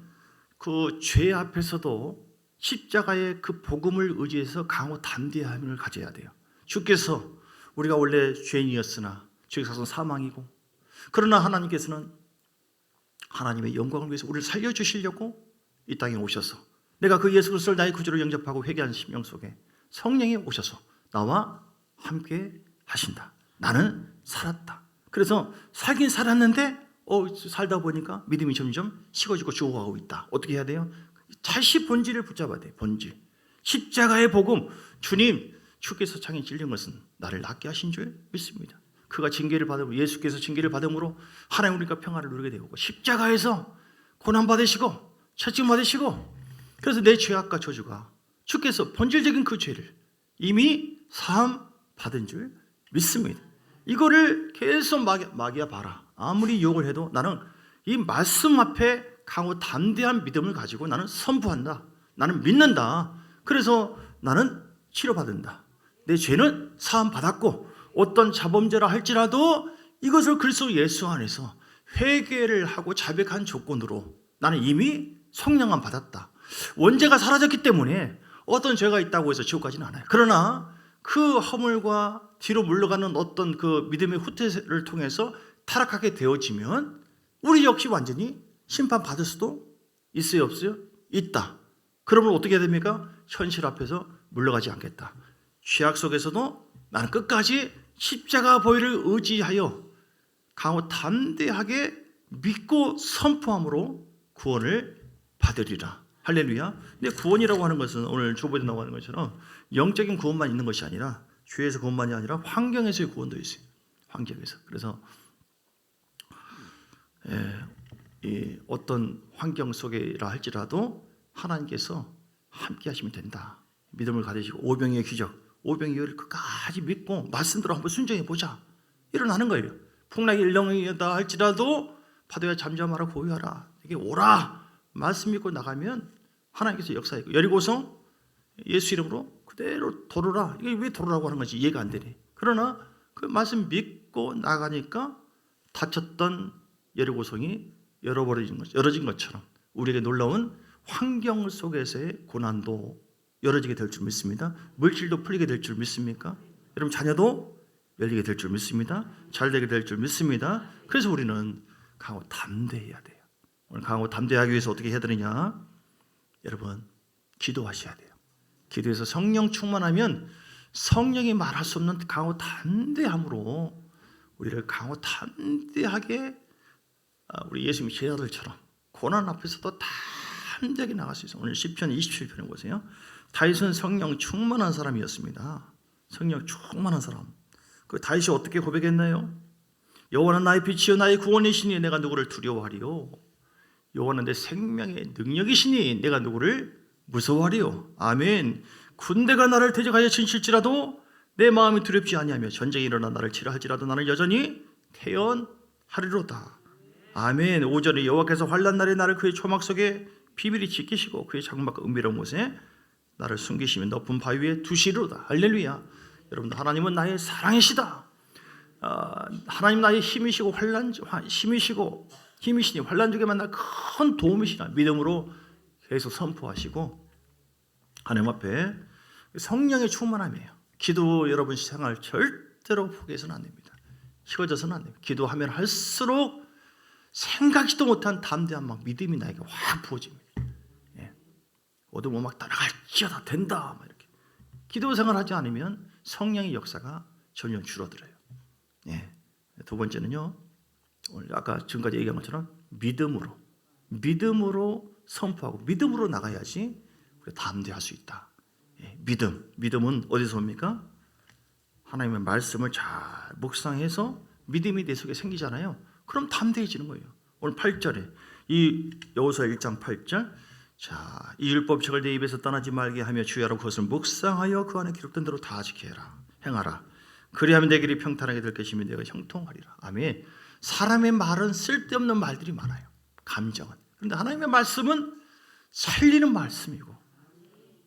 그 죄 앞에서도 십자가의 그 복음을 의지해서 강하고 담대함을 가져야 돼요. 주께서 우리가 원래 죄인이었으나 죄의 사망이고, 그러나 하나님께서는 하나님의 영광을 위해서 우리를 살려주시려고 이 땅에 오셔서, 내가 그 예수 그리스도를 나의 구주로 영접하고 회개한 심령 속에 성령이 오셔서 나와 함께 하신다. 나는 살았다. 그래서 살긴 살았는데 살다 보니까 믿음이 점점 식어지고 죽어가고 있다. 어떻게 해야 돼요? 다시 본질을 붙잡아야 돼요. 본질. 십자가의 복음. 주께서 창에 찔린 것은 나를 낫게 하신 줄 믿습니다. 그가 징계를 받으므로, 예수께서 징계를 받음으로 하나님 우리가 평화를 누리게 되고, 십자가에서 고난 받으시고 채찍 받으시고, 그래서 내 죄악과 저주가 주께서 본질적인 그 죄를 이미 사함 받은 줄 믿습니다. 이거를 계속 마귀야 봐라. 아무리 욕을 해도 나는 이 말씀 앞에 강하고 담대한 믿음을 가지고 나는 선포한다. 나는 믿는다. 그래서 나는 치료받는다. 내 죄는 사함 받았고 어떤 자범죄라 할지라도 이것을 그리스도 예수 안에서 회개를 하고 자백한 조건으로 나는 이미 성령함 받았다. 원죄가 사라졌기 때문에 어떤 죄가 있다고 해서 지옥 가지는 않아요. 그러나 그 허물과 뒤로 물러가는 어떤 그 믿음의 후퇴를 통해서 타락하게 되어지면 우리 역시 완전히 심판받을 수도 있어요, 없어요? 있다. 그러면 어떻게 해야 됩니까? 현실 앞에서 물러가지 않겠다. 죄악 속에서도 나는 끝까지 십자가 보혈을 의지하여 강하고 담대하게 믿고 선포함으로 구원을 받으리라. 할렐루야. 근데 구원이라고 하는 것은 오늘 조보에 나오는 것처럼 영적인 구원만 있는 것이 아니라, 죄에서 구원만이 아니라 환경에서의 구원도 있어요. 환경에서. 그래서 이 어떤 환경 속에라 할지라도 하나님께서 함께 하시면 된다. 믿음을 가지시고 오병이의 기적, 오병이어를 끝까지 믿고 말씀대로 한번 순종해 보자. 일어나는 거예요. 풍랑이 일렁이다 할지라도 파도야 잠잠하라 고요하라. 이게 오라. 말씀 믿고 나가면 하나님께서 역사하고, 여리고성 예수 이름으로 그대로 도로라. 이게 왜 도로라고 하는 건지 이해가 안 되네. 그러나 그 말씀 믿고 나가니까 닫혔던 여리고성이 열어진 것처럼 우리에게 놀라운 환경 속에서의 고난도 열어지게 될 줄 믿습니다. 물질도 풀리게 될 줄 믿습니까? 여러분 자녀도 열리게 될 줄 믿습니다. 잘 되게 될 줄 믿습니다. 그래서 우리는 강하고 담대해야 돼요. 오늘 강하고 담대하기 위해서 어떻게 해야 되느냐? 여러분 기도하셔야 돼요. 기도해서 성령 충만하면 성령이 말할 수 없는 강하고 담대함으로 우리를 강하고 담대하게, 우리 예수님의 제자들처럼 고난 앞에서도 담대하게 나갈 수 있어요. 오늘 시편 27편에 보세요. 다윗은 성령 충만한 사람이었습니다. 성령 충만한 사람. 그 다윗이 어떻게 고백했나요? 여호와는 나의 빛이요 나의 구원이시니 내가 누구를 두려워하리요. 여호와는 내 생명의 능력이시니 내가 누구를 무서워하리요. 아멘. 군대가 나를 대적하여 진실지라도 내 마음이 두렵지 아니하며 전쟁이 일어나 나를 치라 할지라도 나는 여전히 태연하리로다. 아멘. 5절에 여호와께서 환난 날에 나를 그의 초막 속에 비밀히 지키시고 그의 장막과 은밀한 곳에 나를 숨기시며 높은 바위 위에 두시리로다. 할렐루야. 여러분 하나님은 나의 사랑이시다. 하나님 나의 힘이시고 힘이시니 환난 중에 만나 큰 도움이시라. 믿음으로 계속 선포하시고 하나님 앞에 성령의 충만함이에요. 기도 여러분 생활 절대로 포기해서는 안 됩니다. 식어져서는 안 됩니다. 기도하면 할수록 생각지도 못한 담대한 막 믿음이 나에게 확 부어집니다. 어둠 막 따라갈지어다 된다. 막 이렇게 기도 생활하지 않으면 성령의 역사가 점점 줄어들어요. 두 번째는요. 오늘 아까 지금까지 얘기한 것처럼 믿음으로 선포하고 믿음으로 나가야지 담대할 수 있다. 믿음은 어디서 옵니까? 하나님의 말씀을 잘 묵상해서 믿음이 내 속에 생기잖아요. 그럼 담대해지는 거예요. 오늘 8절에 이 여호수아 1장 8절, 자, 이 율법책을 내 입에서 떠나지 말게 하며 주야로 그것을 묵상하여 그 안에 기록된 대로 다 지켜라, 행하라. 그리하면 내 길이 평탄하게 될 것이며 내가 형통하리라. 아멘. 사람의 말은 쓸데없는 말들이 많아요. 감정은. 그런데 하나님의 말씀은 살리는 말씀이고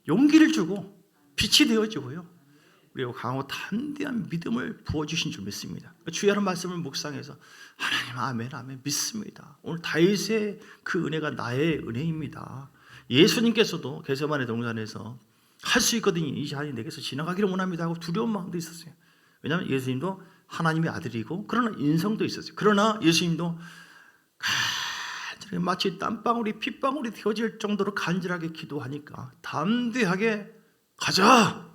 용기를 주고 빛이 되어주고요, 그리고 강하고 담대한 믿음을 부어주신 줄 믿습니다. 주야라는 말씀을 묵상해서 하나님 아멘 아멘 믿습니다. 오늘 다윗의 그 은혜가 나의 은혜입니다. 예수님께서도 겟세마네 동산에서 할 수 있거든요. 이 잔이 내게서 지나가기를 원합니다 하고 두려운 마음도 있었어요. 왜냐하면 예수님도 하나님의 아들이고 그러나 인성도 있었어요. 그러나 예수님도 간절히 마치 땀방울이 핏방울이 되어질 정도로 간절하게 기도하니까 담대하게 가자,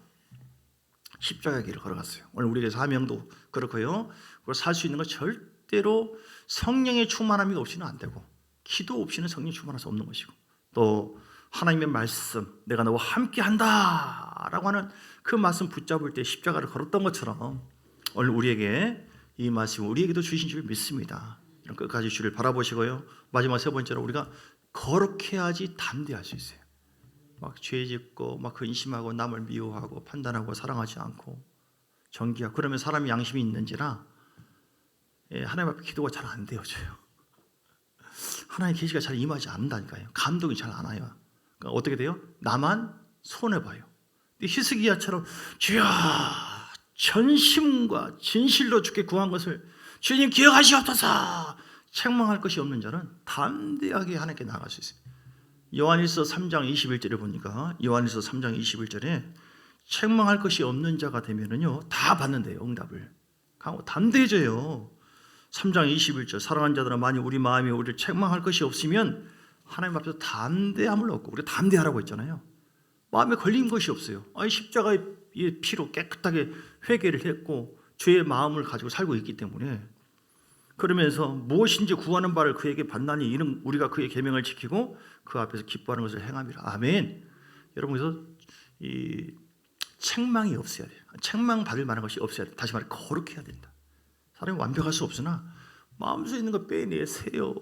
십자가 길을 걸어갔어요. 오늘 우리에게 사명도 그렇고요. 그걸 살 수 있는 건 절대로 성령의 충만함이 없이는 안 되고 기도 없이는 성령 충만할 수 없는 것이고, 또 하나님의 말씀, 내가 너와 함께 한다 라고 하는 그 말씀 붙잡을 때 십자가를 걸었던 것처럼 오늘 우리에게 이 말씀을 우리에게도 주신 줄 믿습니다. 이런 끝까지 주를 바라보시고요, 마지막 세 번째로 우리가 거룩해야지 담대할 수 있어요. 막 죄짓고 막 근심하고 남을 미워하고 판단하고 사랑하지 않고 정기하고 그러면 사람이 양심이 있는지라 하나님 앞에 기도가 잘 안 되어져요. 하나님의 계시가 잘 임하지 않는다니까요. 감동이 잘 안 와요. 그러니까 어떻게 돼요? 나만 손해봐요. 히스기야처럼 주여 전심과 진실로 주께 구한 것을 주님 기억하시옵소서 책망할 것이 없는 자는 담대하게 하나님께 나아갈 수 있어요. 요한일서 3장 21절에 보니까 요한일서 3장 21절에 책망할 것이 없는 자가 되면은요 다 받는데요, 응답을. 강하고 담대해져요. 3장 21절, 사랑하는 자들아 만일 우리 마음이 우리를 책망할 것이 없으면 하나님 앞에서 담대함을 얻고, 우리가 담대하라고 했잖아요. 마음에 걸린 것이 없어요. 아니 십자가의 피로 깨끗하게 회개를 했고 죄의 마음을 가지고 살고 있기 때문에, 그러면서 무엇인지 구하는 바를 그에게 받나니 이는 우리가 그의 계명을 지키고 그 앞에서 기뻐하는 것을 행함이라. 아멘. 여러분, 그래서 이 책망이 없어야 돼요. 책망 받을 만한 것이 없어야 돼요. 다시 말해 거룩해야 된다. 사람이 완벽할 수 없으나 마음속에 있는 거 빼내세요.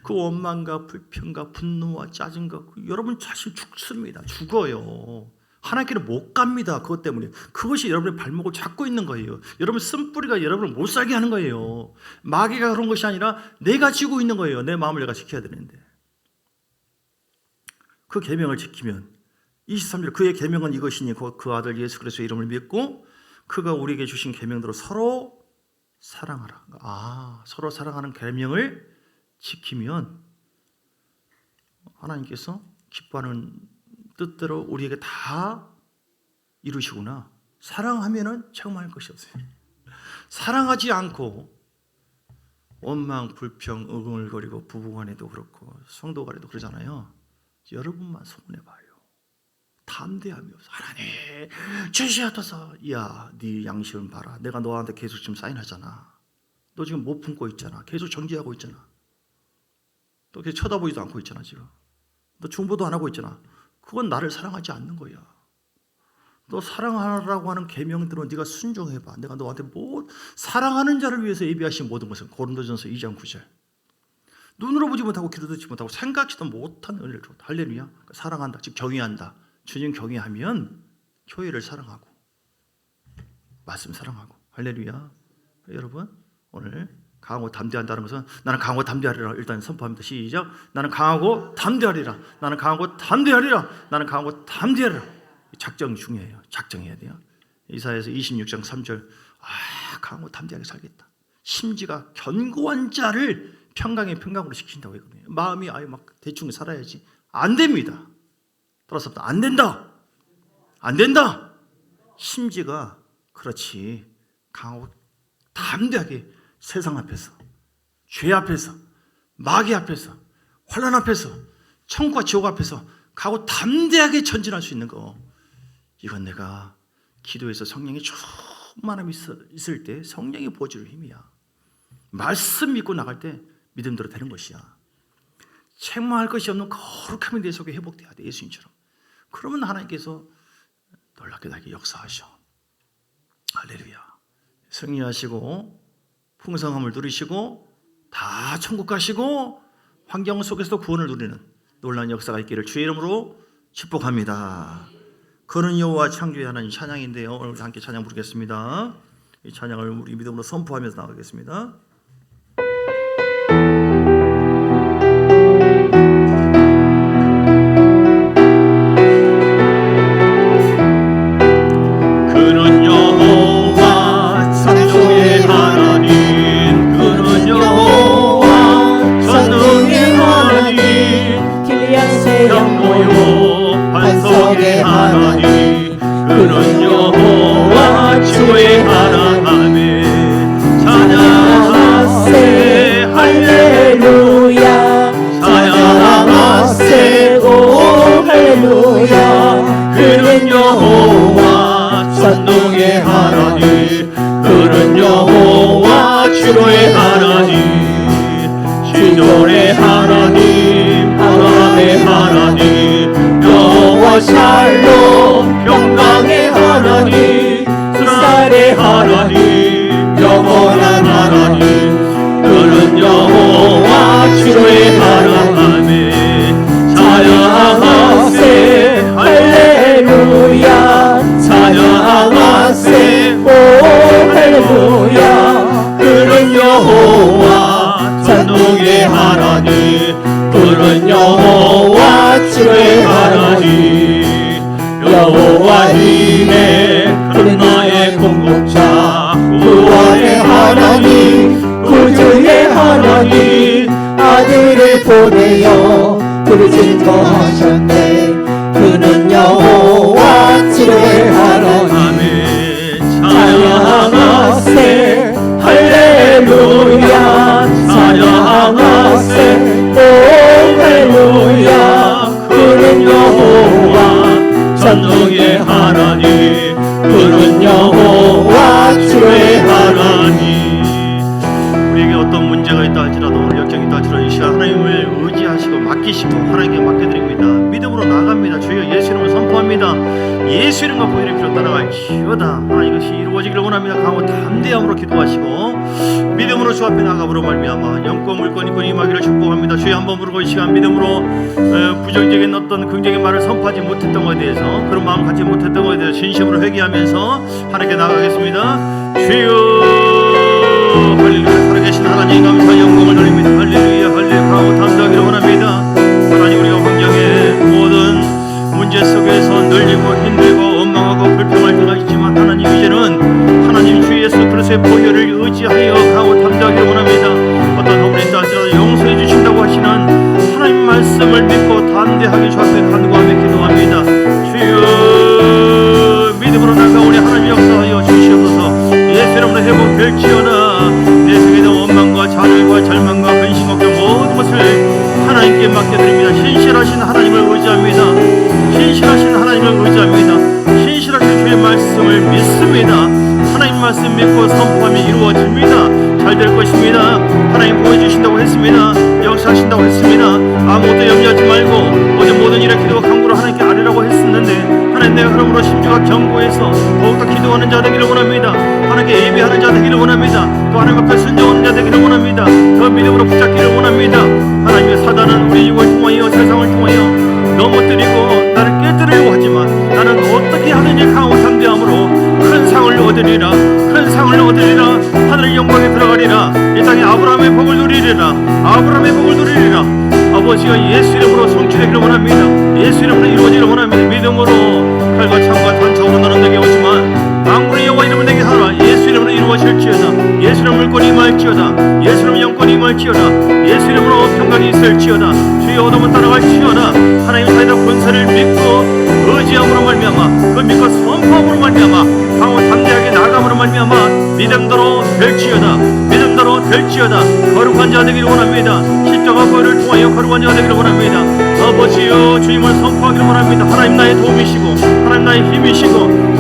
그 원망과 불평과 분노와 짜증과 여러분 자신 죽습니다. 죽어요. 하나님께는 못 갑니다. 그것 때문에. 그것이 여러분의 발목을 잡고 있는 거예요. 여러분 쓴뿌리가 여러분을 못 살게 하는 거예요. 마귀가 그런 것이 아니라 내가 지고 있는 거예요. 내 마음을 내가 지켜야 되는데. 그 계명을 지키면 23절 그의 계명은 이것이니 그 아들 예수 그리스도의 이름을 믿고 그가 우리에게 주신 계명대로 서로 사랑하라. 서로 사랑하는 계명을 지키면 하나님께서 기뻐하는 뜻대로 우리에게 다 이루시구나. 사랑하면은 책망할 것이 없어요. 사랑하지 않고 원망, 불평, 응을거리고 부부간에도 그렇고 성도 간에도 그러잖아요. 여러분만 손해봐요. 담대함이 없어. 하나님 주시옵소서. 야, 네 양심을 봐라. 내가 너한테 계속 지금 사인하잖아. 너 지금 못 품고 있잖아. 계속 정지하고 있잖아. 또 계속 쳐다보지도 않고 있잖아. 지금 너 중보도 안 하고 있잖아. 그건 나를 사랑하지 않는 거야. 너 사랑하라고 하는 계명대로 네가 순종해봐. 내가 너한테 사랑하는 자를 위해서 예비하신 모든 것은 고린도전서 2장 9절. 눈으로 보지 못하고 귀로 듣지 못하고 생각지도 못한 은혜를 줘. 할렐루야. 사랑한다. 즉 경외한다. 주님 경외하면 교회를 사랑하고 말씀 사랑하고. 할렐루야. 여러분 오늘 강하고 담대한다는 것은 나는 강하고 담대하리라 일단 선포합니다. 시작. 나는 강하고 담대하리라. 나는 강하고 담대하리라. 나는 강하고 담대하리라. 작정이 중요해요. 작정해야 돼요. 이사야서 26장 3절 강하고 담대하게 살겠다. 심지가 견고한 자를 평강의 평강으로 시킨다고 했거든요. 마음이 막 대충 살아야지. 안 됩니다. 따라서 안 된다. 안 된다. 심지가 그렇지. 강하고 담대하게 세상 앞에서, 죄 앞에서, 마귀 앞에서, 환난 앞에서, 천국과 지옥 앞에서 가고 담대하게 전진할 수 있는 거. 이건 내가 기도에서 성령이 충만함이 있을 때 성령이 부어주는 힘이야. 말씀 믿고 나갈 때 믿음대로 되는 것이야. 책망할 것이 없는 거룩함이 내 속에 회복돼야 돼. 예수님처럼. 그러면 하나님께서 놀랍게 나에게 역사하셔. 할렐루야. 승리하시고 풍성함을 누리시고 다 천국 가시고 환경 속에서도 구원을 누리는 놀라운 역사가 있기를 주의 이름으로 축복합니다. 그는 여호와 창조의 하나님 찬양인데요, 오늘 함께 찬양 부르겠습니다. 이 찬양을 우리 믿음으로 선포하면서 나가겠습니다. 그는 여호와 창조의 하나님, 그는 여호와 전능의 하나님, 길리앗 새양 모여 반석의 하나님, 그는 여호와 지혜의 하나님. 찬양하세 할렐루야, 찬양하세 오 할렐루야. 그는 여호와 전능의 하나님, 그는 여호와 지혜의 하나님, 지존의 하나님, 아브라함의 하나님, 여호와 샬롬 평강의 하나님, 이스라엘의 하나님, 영원한 하나님, 그는 여호와 지혜의 하나님. 찬양하세 할렐루야, 찬양하세 오 할렐루야. 그는 여호와 전능의 하나님, 그는 여호와 지혜의 하나님, 여호와 힘의 그는 나의 공급자, 구원의 하나님, 구주의 하나님, 아들을 보내어 그를 증거하셨네. 그는 여호와 지혜의 하나님. 찬양하세 할렐루야, 찬양하세 오 할렐루야. 그는 여호와 전능의 하나님, 그는 여호와 지혜의 하나님. 우리에게 어떤 문제가 있다 할지라도, 역경이 있다 할지라도 이 시간 하나님을 의지하시고 맡기시고 하나님께 맡겨드립니다. 믿음으로 나갑니다. 주여 예수 이름을 선포합니다. 예수 이름과 보혈의 피로 따라갈지어다. 하나님 이것이 이루어지기를 원합니다. 강하고 담대함으로 기도하시고 믿음으로 주 앞에 나가므로 말미암아 영권 물권 있고 임하기를 축복합니다. 주여 한번 부르고 이 시간 믿음으로 부정적인 어떤 긍정의 말을 선포하지 못했던 것에 대해서, 그런 마음 갖지 못했던 것에 대해서 진심으로 회개하면서 하나님께 나가겠습니다. 주여 할렐루야. 살아계신 하나님 감사 영광을 돌립니다. 할렐루야 할렐루야. 강하고 담대하기를 원합니다. 하나님 우리가 환경의 모든 문제 속에서 늘리고 힘들고 원망하고 불평할 때가 있지만 하나님 이제는 하나님 주 예수 그리스도의 보혈을 의지하여 강하고 담대하기를 원합니다. 어떤 허물이 있다 할지라도 용서해 주신다고 하시는 하나님 말씀을 믿고 담대하게 주 앞에 간구하며 기도합니다. 주여 믿음으로 나가 우리 하나님 역사하여 주시옵소서. 예수 이름으로 회복될지어다. 내 속에도 원망과 좌절과 절망과 근심 걱정 모든 것을 하나님께 맡겨드립니다. 신실하신 하나님을 의지합니다. 신실하신 하나님을 의지합니다. 신실하신 주의 말씀을 믿습니다. 하나님 말씀 믿고 선포하면 이루어집니다. 잘 될 것입니다. 하나님 보여주신다고 했습니다. 역사하신다고 했습니다. 아무것도 염려하지 말고 어제 모든 일에 기도와 간구로 하나님께 아뢰라고 했었는데, 하나님 내가 그러므로 심주가 견고해서 더욱더 기도하는 자 되기를 원합니다. 하나님께 예배하는 자 되기를 원합니다. 또 하나님 앞에 순종하는 자 되기를 원합니다. 더 믿음으로 붙잡기를 원합니다. 하나님의 사단은 우리 육을 통하여 세상을 통하여 넘어뜨리고 나를 깨뜨리려고 하지만 나는 어떻게 하느니 강하고 담대함으로 큰 상을 얻으리라, 큰 상을 얻으리라, 하늘의 영광에 들어가리라, 이 땅에 아브라함의 복을 누리리라, 아브라함의 복을 누리리라. 아버지가 예수 이름으로 성취되기를 원합니다. 예수 이름으로 이루어지기를 원합니다. 믿음으로 칼과 창과 단창으로 너는 내게 오지만 만군의 여호와 이름을 내게 하라. 예수 이름으로 이루어질지어다. 예수 이름 물권이 임할지어다. 예수 이름 영권이 임할지어다. 예수 이름으로 평강이 있을지어다. 주의 어둠은 따라갈지어다. 하나님 사이다 권세를 믿고 의지함으로 말미암아, 그 믿고 선포함으로 말미암아, 강하고 담대하게 나아감으로 말미암아 믿음대로 될지어다. 믿음대로 될지어다. 거룩한 자 되기를 원합니다. 십자가 보혈을 통하여 거룩한 자 되기를 원합니다. 아버지여 주님을 선포하기를 원합니다. 하나님 나의 도움이시고 하나님 나의 힘이시고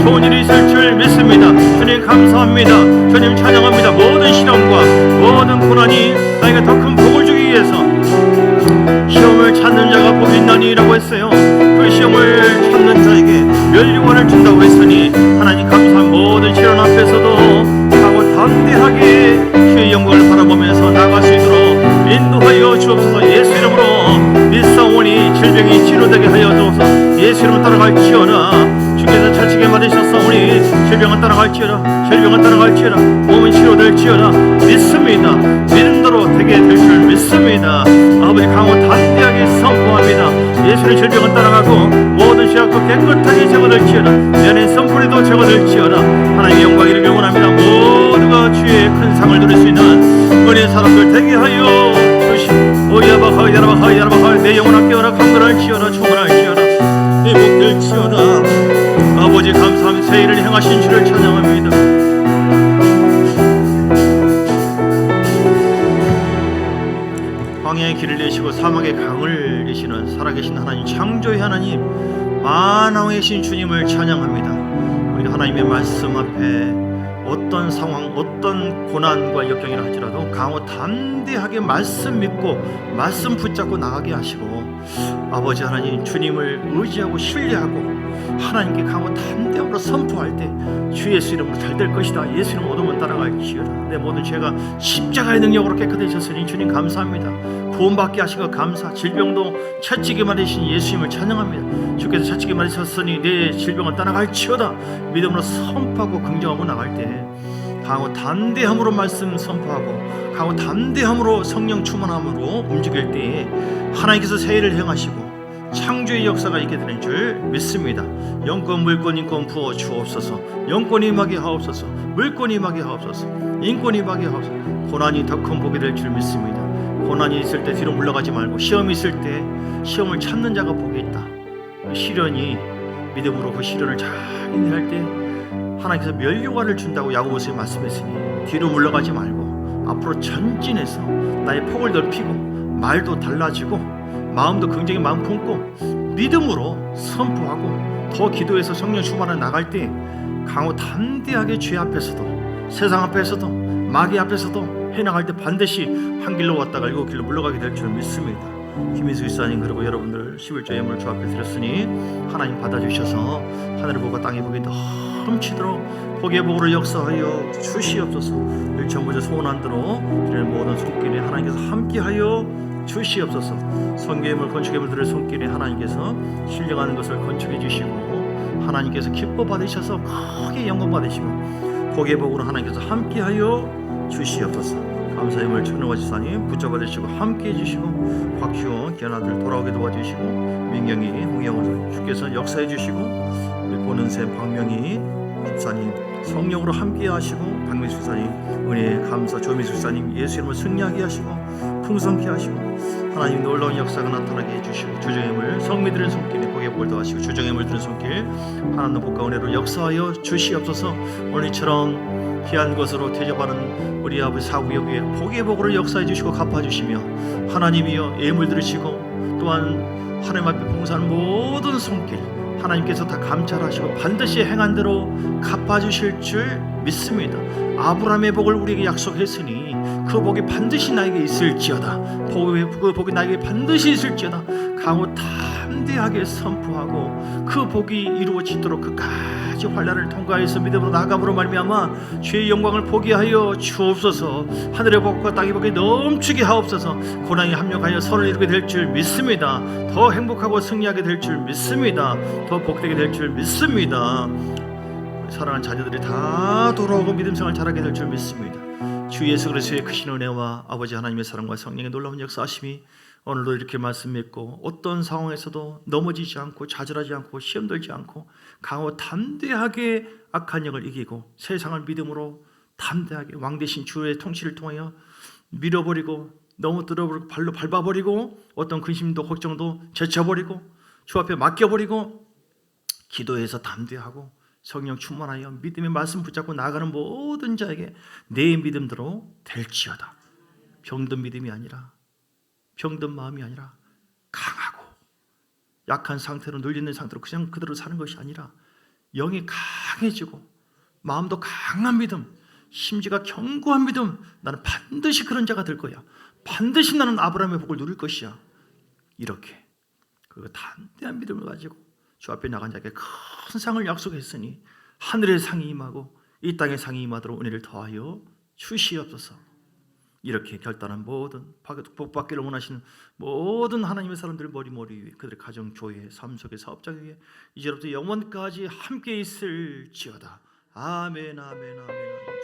좋은 일이 있을 줄 믿습니다. 주님 감사합니다. 주님 찬양합니다. 모든 시련과 모든 고난이 나에게 더 큰 복을 주기 위해서 시험을 찾는 자가 복이 있나니라고 했어요. 그 시험을 찾는 자에게 멸류관을 준다고 했으니 하나님 감사한 모든 시련 앞에서도 하고 담대하게 주의 하여 주옵소서. 예수 이름으로 믿사오니 질병이 치료되게 하여 주옵소서. 예수 이름으로 따라갈지어다. 주께서 차치게 받으셨사오니 질병은 따라갈지어다. 질병은 따라갈지어다. 몸은 치료될지어다. 믿습니다. 믿음대로 되게 될 줄 믿습니다. 아버지 강호 담대하게 선포합니다. 예수의 질병은 따라가고 모든 죄악도 깨끗하게 제거될지어다. 면의 선풀이도 제거될지어다. 하나님의 영광 이르길 원합니다. 모두가 주의 큰 상을 누릴 수 있는 은혜의 사람들 되게 하여 주시오. 오야바하 야라바하 야라바하 내 영혼아 깨어라. 강건할지어다. 충만할지어다. 회복될지어다. 아버지 감사합니다. 새 일을 행하신 주를 찬양합니다. 광야의 길을 내시고 사막의 강을 내시는 살아계신 하나님, 창조의 하나님, 만왕의 신 주님을 찬양합니다. 우리가 하나님의 말씀 앞에 어떤 상황, 어떤 고난과 역경이라 할지라도 강호 담대하게 말씀 믿고 말씀 붙잡고 나가게 하시고, 아버지 하나님 주님을 의지하고 신뢰하고 하나님께 강호 담대함으로 선포할 때 주 예수 이름으로 잘 될 것이다. 예수 이름 얻으면 따라갈지어다. 내 모든 죄가 십자가의 능력으로 깨끗해졌으니 주님 감사합니다. 구원받게 하신 것 감사. 질병도 채찍에 맞으신 예수님을 찬양합니다. 주께서 채찍에 맞으셨으니 내 질병은 따라갈지어다. 믿음으로 선포하고 긍정하고 나갈 때 강호 담대함으로 말씀 선포하고 강호 담대함으로 성령 충만함으로 움직일 때에 하나님께서 새 일을 행하시고 창조의 역사가 있게 되는 줄 믿습니다. 영권, 물권, 인권 부어 주옵소서. 영권이 임하게 하옵소서. 물권이 임하게 하옵소서. 인권이 임하게 하옵소서. 고난이 더 큰 복이 될 줄 믿습니다. 고난이 있을 때 뒤로 물러가지 말고 시험이 있을 때 시험을 참는 자가 복이 있다. 시련이 믿음으로 그 시련을 잘 인내할 때 하나님께서 면류관을 준다고 야고보서에 말씀했으니 뒤로 물러가지 말고 앞으로 전진해서 나의 폭을 넓히고 말도 달라지고 마음도 긍정의 마음 품고 믿음으로 선포하고 더 기도해서 성령 충만을 나갈 때 강호 담대하게 죄 앞에서도 세상 앞에서도 마귀 앞에서도 해나갈 때 반드시 한 길로 왔다가 일곱 길로 물러가게 될 줄 믿습니다. 김희수 이사님 그리고 여러분들 11조 예물 주 앞에 드렸으니 하나님 받아주셔서 하늘을 보고 땅에 보기 넘치도록 복의 복으로 역사하여 주시옵소서. 일천부자 소원한 대로 드리는 모든 손길에 하나님께서 함께하여 주시옵소서. 성교예물 건축예물 드릴 손길에 하나님께서 신령하는 것을 건축해 주시고 하나님께서 기뻐 받으셔서 크게 영광 받으시고 복의 복으로 하나님께서 함께하여 주시옵소서. 감사의 물 천우와지사님 붙잡아 주시고 함께해 주시고 곽시원 견아들 돌아오게 도와주시고 민경이 홍영을 주께서 역사해 주시고 우리 보는샘 박명희 집사님 성령으로 함께 하시고 박미수 집사님 은혜 감사 조미수 집사님 예수 이름으로 승리하게 하시고 풍성케 하시고 하나님 놀라운 역사가 나타나게 해주시고 주정의 물 성미들은 손길에 복의 복을 더하시고 주정의 물들은 손길 하나님 복과 은혜로 역사하여 주시옵소서. 오늘처럼 귀한 것으로 대접하는 우리 아버지 사구역 위에 복의 복으로 역사해 주시고 갚아주시며 하나님이여 예물 들으시고 또한 하나님 앞에 봉사하는 모든 손길 하나님께서 다 감찰하시고 반드시 행한 대로 갚아주실 줄 믿습니다. 아브라함의 복을 우리에게 약속했으니 그 복이 반드시 나에게 있을지어다. 그 복이 나에게 반드시 있을지어다. 강호 담대하게 선포하고 그 복이 이루어지도록 끝까지 환난을 통과해서 믿음으로 나아감으로 말미암아 주의 영광을 보게 하여 주옵소서. 하늘의 복과 땅의 복이 넘치게 하옵소서. 고난에 합력하여 선을 이루게 될 줄 믿습니다. 더 행복하고 승리하게 될 줄 믿습니다. 더 복되게 될 줄 믿습니다. 사랑하는 자녀들이 다 돌아오고 믿음 생활 잘하게 될 줄 믿습니다. 주 예수 그리스도의 크신 은혜와 아버지 하나님의 사랑과 성령의 놀라운 역사하심이 오늘도 이렇게 말씀 믿고 어떤 상황에서도 넘어지지 않고 좌절하지 않고 시험 들지 않고 강호 담대하게 악한 영을 이기고 세상을 믿음으로 담대하게 왕 대신 주의 통치를 통하여 밀어버리고 넘어뜨려버리고 발로 밟아버리고 어떤 근심도 걱정도 제쳐버리고 주 앞에 맡겨버리고 기도해서 담대하고 성령 충만하여 믿음의 말씀 붙잡고 나아가는 모든 자에게 내 믿음대로 될지어다. 병든 믿음이 아니라 병든 마음이 아니라 강하고 약한 상태로 눌리는 상태로 그냥 그대로 사는 것이 아니라 영이 강해지고 마음도 강한 믿음, 심지가 견고한 믿음. 나는 반드시 그런 자가 될 거야. 반드시 나는 아브라함의 복을 누릴 것이야. 이렇게 그 담대한 믿음을 가지고 주 앞에 나간 자에게 큰 상을 약속했으니 하늘의 상이 임하고 이 땅의 상이 임하도록 은혜를 더하여 주시옵소서. 이렇게 결단한 모든 복받기를 원하시는 모든 하나님의 사람들의 머리 위에 그들의 가정, 교회, 삶 속의 사업장 위에 이제부터 영원까지 함께 있을지어다. 아멘, 아멘, 아멘, 아멘.